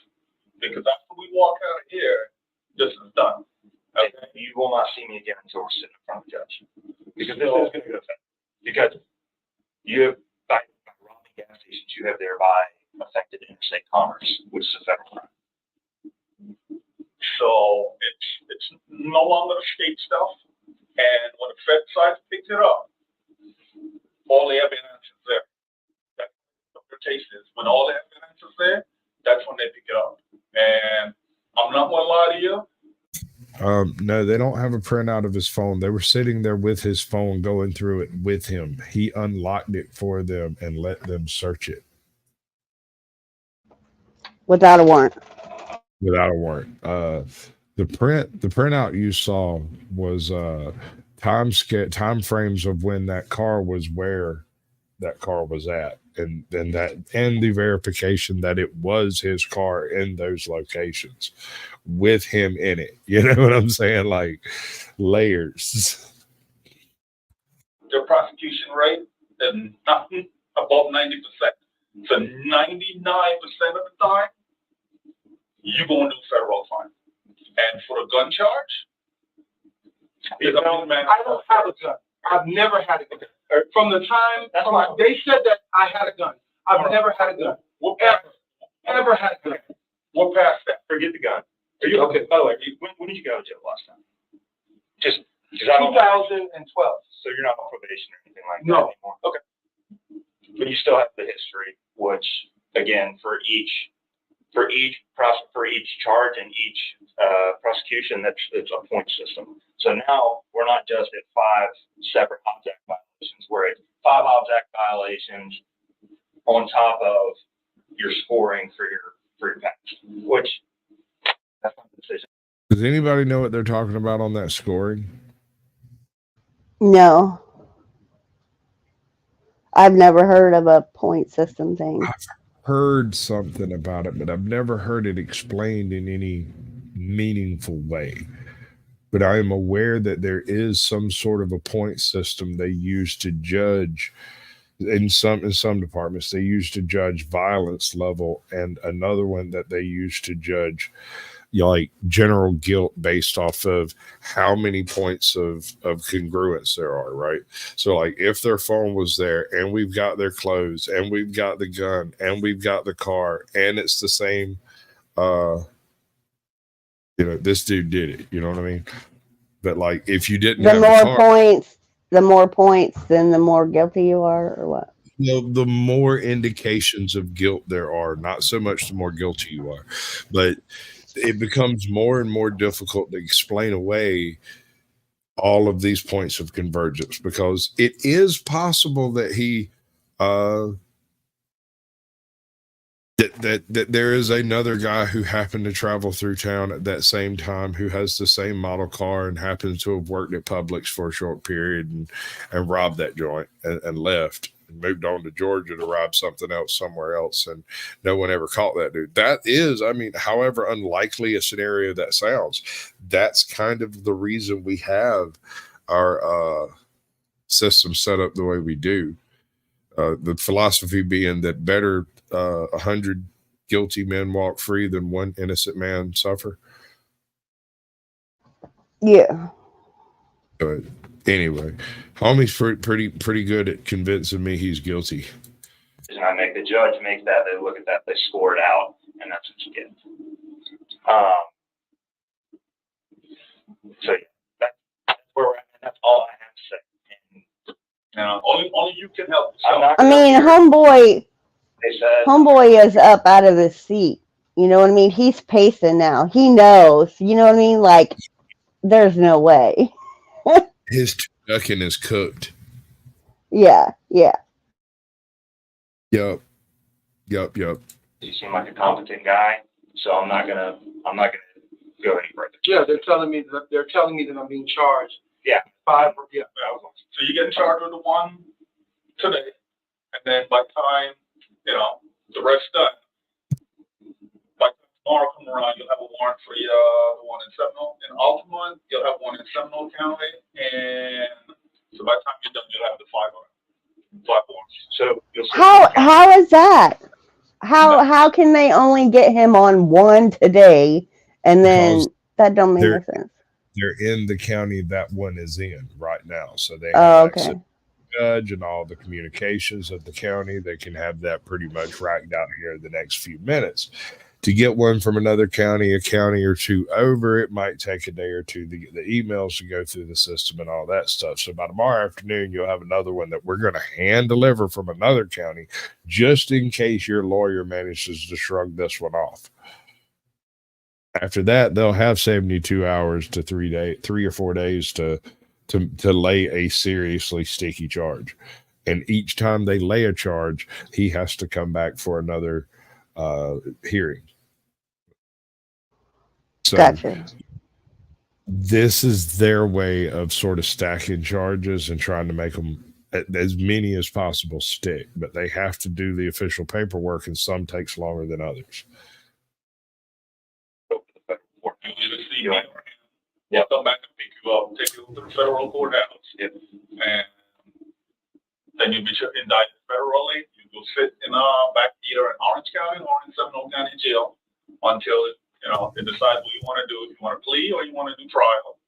Because after we walk out of here, this is done. Okay. You will not see me again until we're sitting in front of the judge. Because this is going to go fast. Because you have, by robbing gas stations, you have thereby affected interstate commerce, which is a federal crime. So it's no longer state stuff. And when the Fed side picks it up, all the evidence is there. That's what the case is. When all the evidence is there, that's when they pick it up. And I'm not going to lie to you. No, they don't have a printout of his phone. They were sitting there with his phone going through it with him. He unlocked it for them and let them search it. Without a warrant. Without a warrant. The printout you saw was time frames of when that car was where that car was at, and the verification that it was his car in those locations with him in it. You know what I'm saying? Like layers. The prosecution rate is nothing above 90%. So 99% of the time, you're going to do federal time. And for the gun charge, I don't have a gun. I've never had a gun. From the time they said that I had a gun, I've never had a gun. Ever had a gun. We're past that. Forget the gun. Are you okay? By the way, when did you go to jail last time? Just 2012. So you're not on probation or anything like that anymore? Okay. But you still have the history, which again, for each charge and each prosecution, it's a point system. So now we're not just at 5 separate object violations. We're at 5 object violations on top of your scoring for your pass, which that's not the decision. Does anybody know what they're talking about on that scoring? No. I've never heard of a point system thing. I've heard something about it, but I've never heard it explained in any meaningful way. But I am aware that there is some sort of a point system they use to judge in some departments. They use to judge violence level, and another one that they use to judge like general guilt based off of how many points of congruence there are, right? So like if their phone was there and we've got their clothes and we've got the gun and we've got the car and it's the same, this dude did it, you know what I mean? But like if you didn't the have more the car, points, the more points, then the more guilty you are, or what? The more indications of guilt there are, not so much the more guilty you are, but it becomes more and more difficult to explain away all of these points of convergence, because it is possible that he that there is another guy who happened to travel through town at that same time, who has the same model car and happens to have worked at Publix for a short period and robbed that joint and left and moved on to Georgia to rob something else somewhere else, and no one ever caught that dude. That is, I mean, however unlikely a scenario that sounds, that's kind of the reason we have our system set up the way we do. The philosophy being that better 100 guilty men walk free than one innocent man suffer. Yeah. But anyway, homie's pretty good at convincing me he's guilty. And I make the judge make that. They look at that. They score it out, and that's what you get. So yeah, that's where we're at. That's all I have to say. And, only you can help. I mean, homeboy is up out of his seat. You know what I mean? He's pacing now. He knows. You know what I mean? Like, there's no way. His turducken is cooked. Yeah. Yup. You seem like a competent guy, so I'm not gonna go any further. Yeah, they're telling me that I'm being charged. Yeah. 5. Yeah. So you get charged with the one today, and then by the time, the rest done, by tomorrow come around, you'll have a warrant for the one in Seminole. In Altamont, you'll have one in Seminole County, and so by the time you're done, you'll have the 5 warrants. So you'll see How is that? How can they only get him on one today, and then Because that don't make no sense? They're in the county that one is in right now, so they Oh, have okay. access to the judge and all the communications of the county. They can have that pretty much racked out here in the next few minutes. To get one from another county, a county or two over, it might take a day or two to get the emails to go through the system and all that stuff. So by tomorrow afternoon, you'll have another one that we're going to hand deliver from another county, just in case your lawyer manages to shrug this one off. After that, they'll have 72 hours to 3 or 4 days to lay a seriously sticky charge. And each time they lay a charge, he has to come back for another hearing. So Gotcha. this is their way of sort of stacking charges and trying to make them as many as possible stick. But they have to do the official paperwork, and some takes longer than others. We'll come back and pick you up, take you to the federal courthouse. Yep. And then you'll be indicted federally. You will sit in back either in Orange County or in Seminole County jail until they decide what you want to do. If you want to plea or you want to do trial,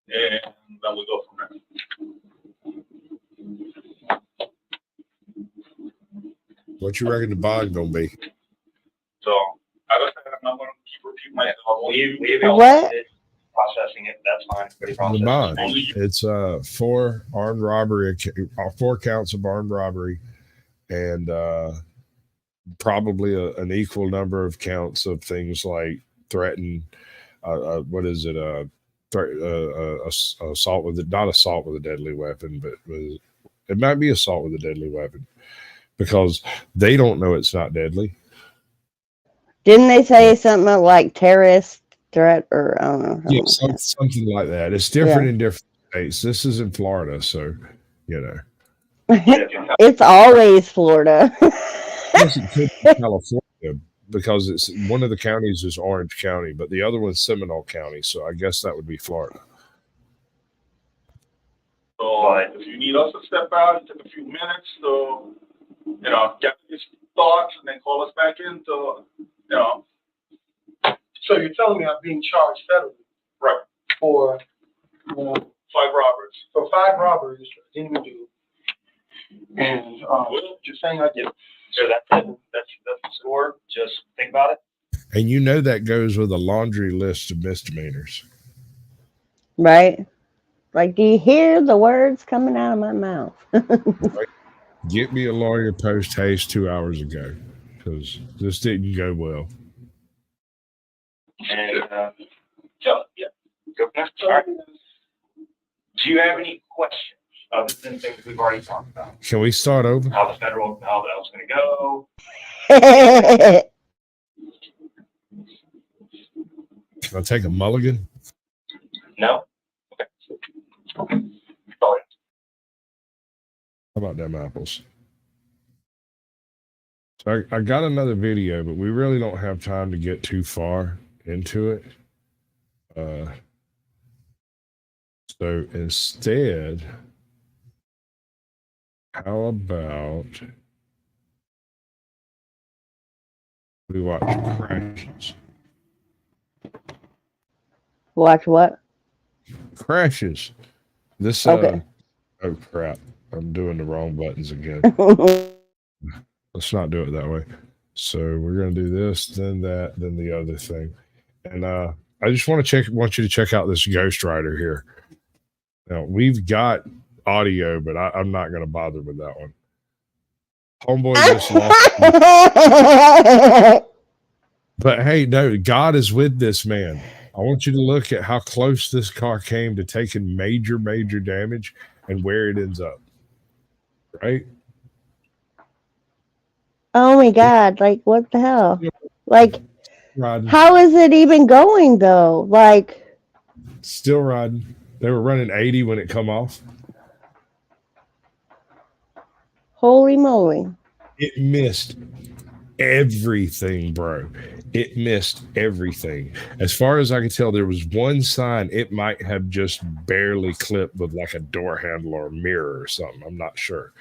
and then we go from there. What you reckon the bond gonna be? So, as I said, I'm not going to keep repeating myself. What? Processing it, that's fine. Everybody The bond. processes it. It's 4 armed robbery, 4 counts of armed robbery, and probably an equal number of counts of things like threaten. What is it? Assault with not assault with a deadly weapon, but it might be assault with a deadly weapon, because they don't know it's not deadly. Didn't they say something like terrorist threat, or I don't know? Yeah, something like that. It's different in different states. This is in Florida, so It's always Florida. Yes, it could be California, because it's one of the counties is Orange County, but the other one's Seminole County, so I guess that would be Florida. So if you need us to step out, take a few minutes to, get your thoughts, and then call us back in to, So you're telling me I'm being charged federally? Right. For 5 robberies. For 5 robberies I didn't even do. And you're saying I did. So that's it. That's the score. Just think about it. And that goes with a laundry list of misdemeanors. Right. Like, do you hear the words coming out of my mouth? Get me a lawyer post haste 2 hours ago because this didn't go well. And so, yeah, go next. All right. Do you have any questions other than things we've already talked about? Can we start over? How that was going to go? Can I take a mulligan? No? Okay. Sorry. How about them apples? So I got another video, but we really don't have time to get too far into it. So instead, how about we watch crashes? Watch what? Crashes. This Okay. Oh crap. I'm doing the wrong buttons again. Let's not do it that way. So we're gonna do this, then that, then the other thing. And I just want you to check out this ghostwriter here. Now we've got audio, but I'm not gonna bother with that one. Homeboy just lost. But hey, no, God is with this man. I want you to look at how close this car came to taking major, major damage and where it ends up. Right? Oh my God. Like, what the hell? Like, Riding. how is it even going though? Like, Still riding. They were running 80 when it come off. holy moly. It missed everything, bro. It missed everything. As far as I can tell, there was one sign it might have just barely clipped with like a door handle or a mirror or something. I'm not sure.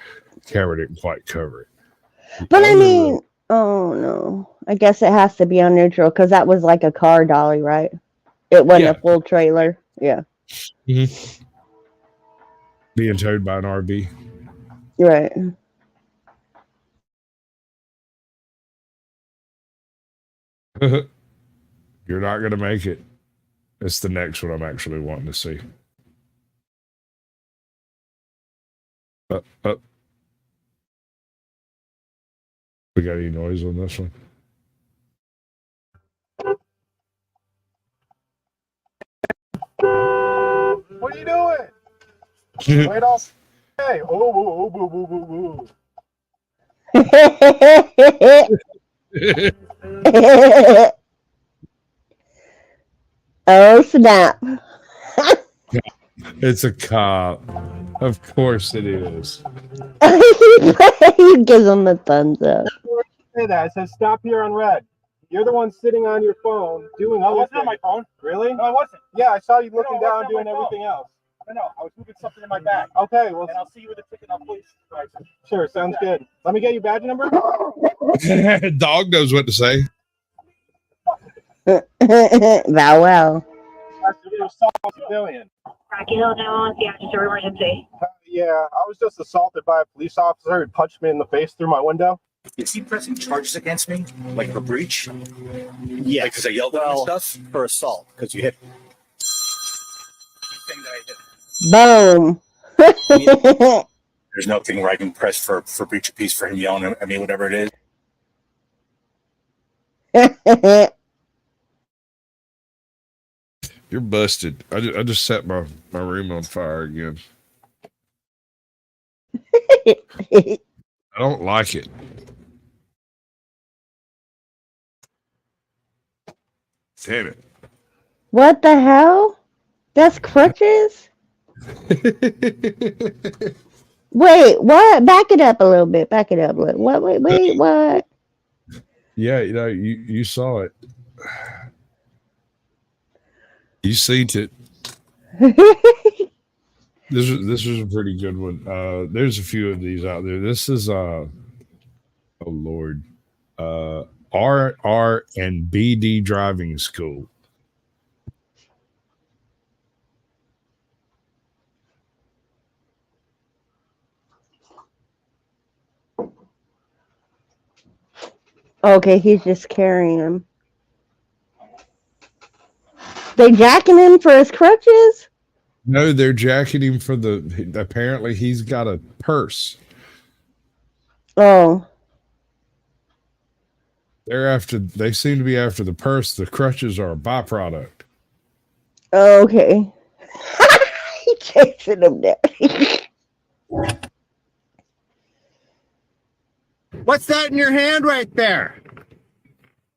Camera didn't quite cover it. But I mean, oh no. I guess it has to be on neutral because that was like a car dolly, right? It wasn't a full trailer. Yeah. Mm-hmm. Being towed by an RV. Right. You're not going to make it. It's the next one I'm actually wanting to see. We got any noise on this one? What are you doing? Wait off. Hey, oh, boo, boo, boo, boo. Oh snap. It's a cop. Of course it is. He gives him the thumbs up. Say that. It says stop here on red. You're the one sitting on your phone doing other things. I wasn't on my phone. Really? No, I wasn't. Yeah, I saw you looking down doing everything else. No, I was moving something in my bag. Okay, well, and I'll see you with a ticket on police. Sure, sounds good. Let me get your badge number. Dog knows what to say. Bow wow. Civilian. Rocky Hill 911, the officer emergency. Yeah, I was just assaulted by a police officer who punched me in the face through my window. Is he pressing charges against me, like for breach? Yeah, because I yelled at him and stuff. For assault, because you hit. Boom. There's nothing where I can press for breach of peace for him yelling at me, whatever it is. You're busted. I just set my room on fire again. I don't like it. Damn it. What the hell? That's crutches? Wait, what? Back it up a little bit. Back it up a little. What? Wait, what? Yeah, you know, you saw it. You seen it. This was a pretty good one. There's a few of these out there. This is oh Lord. RR and BD driving school. Okay, he's just carrying him. They jacking him for his crutches? No, they're jacking him for apparently he's got a purse. Oh. They seem to be after the purse. The crutches are a byproduct. Okay. He chasing him down. What's that in your hand right there?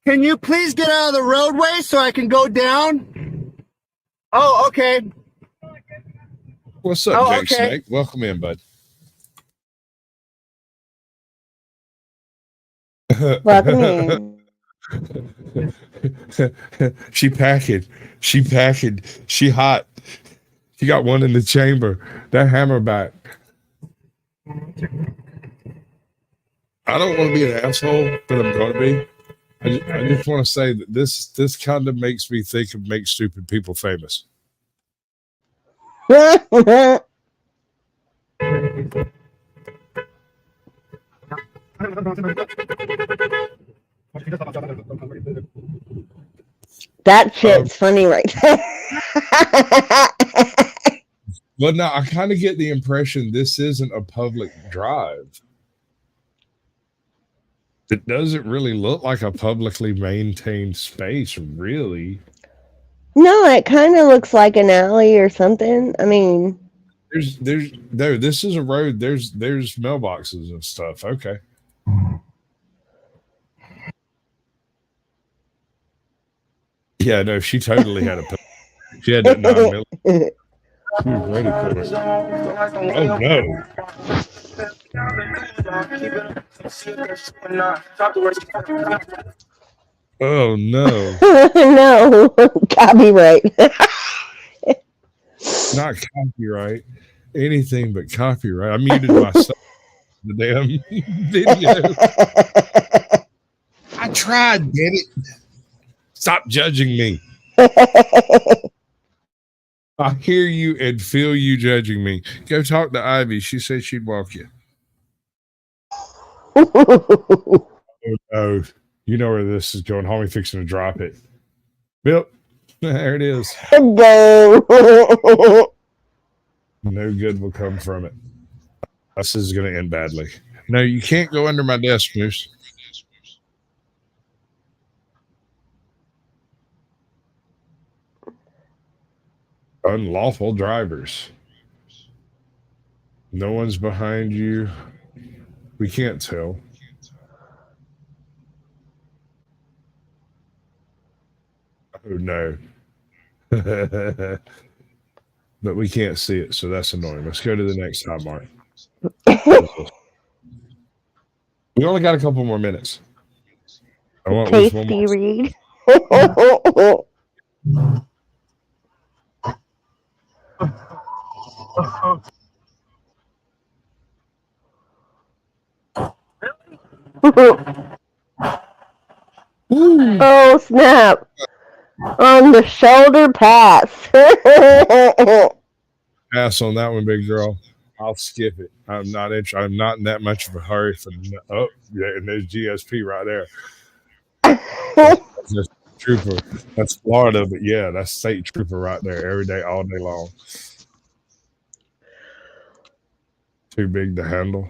Can you please get out of the roadway so I can go down? Oh, okay. What's up, Jake Snake? Welcome in, bud. Welcome in. She packing. She hot. She got one in the chamber. That hammerback. I don't want to be an asshole, but I'm going to be. I just want to say that this kind of makes me think of make stupid people famous. That shit's funny right there. Well, now I kind of get the impression this isn't a public drive. It doesn't really look like a publicly maintained space, really. No, it kind of looks like an alley or something. I mean, this is a road. There's mailboxes and stuff. Okay. Yeah, no, she totally had she had that 9 million. She was ready for it. Oh no. Oh no. No, copyright. Not copyright. Anything but copyright. I muted myself the damn video. I tried, damn it. Stop judging me. I hear you and feel you judging me. Go talk to Ivy. She said she'd walk you. Oh, you know where this is going. Homie fixing to drop it. Bill, there it is. No. No good will come from it. This is going to end badly. No, you can't go under my desk, Moose. Unlawful drivers. No one's behind you. We can't tell. Oh no. But we can't see it, so that's annoying. Let's go to the next time mark. We only got a couple more minutes. I want at least one more. Read. Oh snap! On the shoulder pass. Pass on that one, big girl. I'll skip it. I'm not in that much of a hurry for. Oh, yeah, and there's GSP right there. That's trooper. That's Florida, but yeah, that's state trooper right there. Every day, all day long. Too big to handle.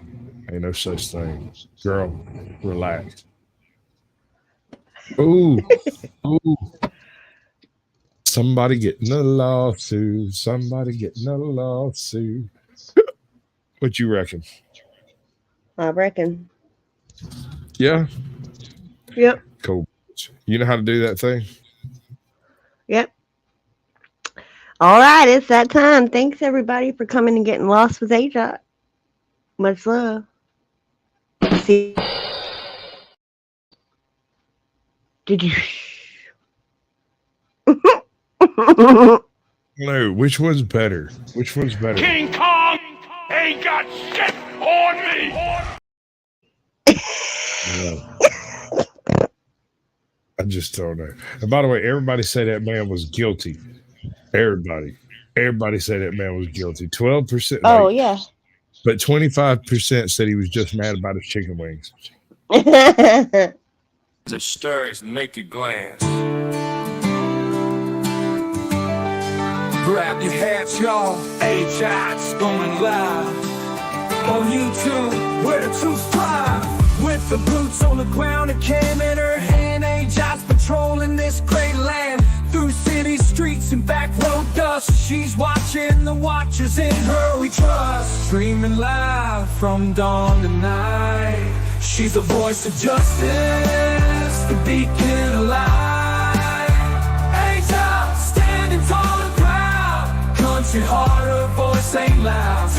Ain't no such thing. Girl, relax. Ooh. Ooh. Somebody getting a lawsuit. Somebody getting a lawsuit. What you reckon? I reckon. Yeah. Yep. Cool. You know how to do that thing? Yep. All right, it's that time. Thanks everybody for coming and getting lost with AJoT. Much love. See. Did you? No, which one's better? Which one's better? King Kong ain't got shit on me. I just don't know. And by the way, everybody say that man was guilty. Everybody said that man was guilty. 12%. Oh yeah. But 25% said he was just mad about his chicken wings. To stir his naked glands. grab your hats, y'all. AJoT's going live on YouTube, where the truth fly. With the boots on the ground, a cam in her hand, AJoT's patrolling this great land. Through city streets and back road dust, she's watching the watchers, in her we trust. Streaming live from dawn to night, she's the voice of justice, the beacon of light. AJoT standing tall and proud, country heart, her voice ain't loud.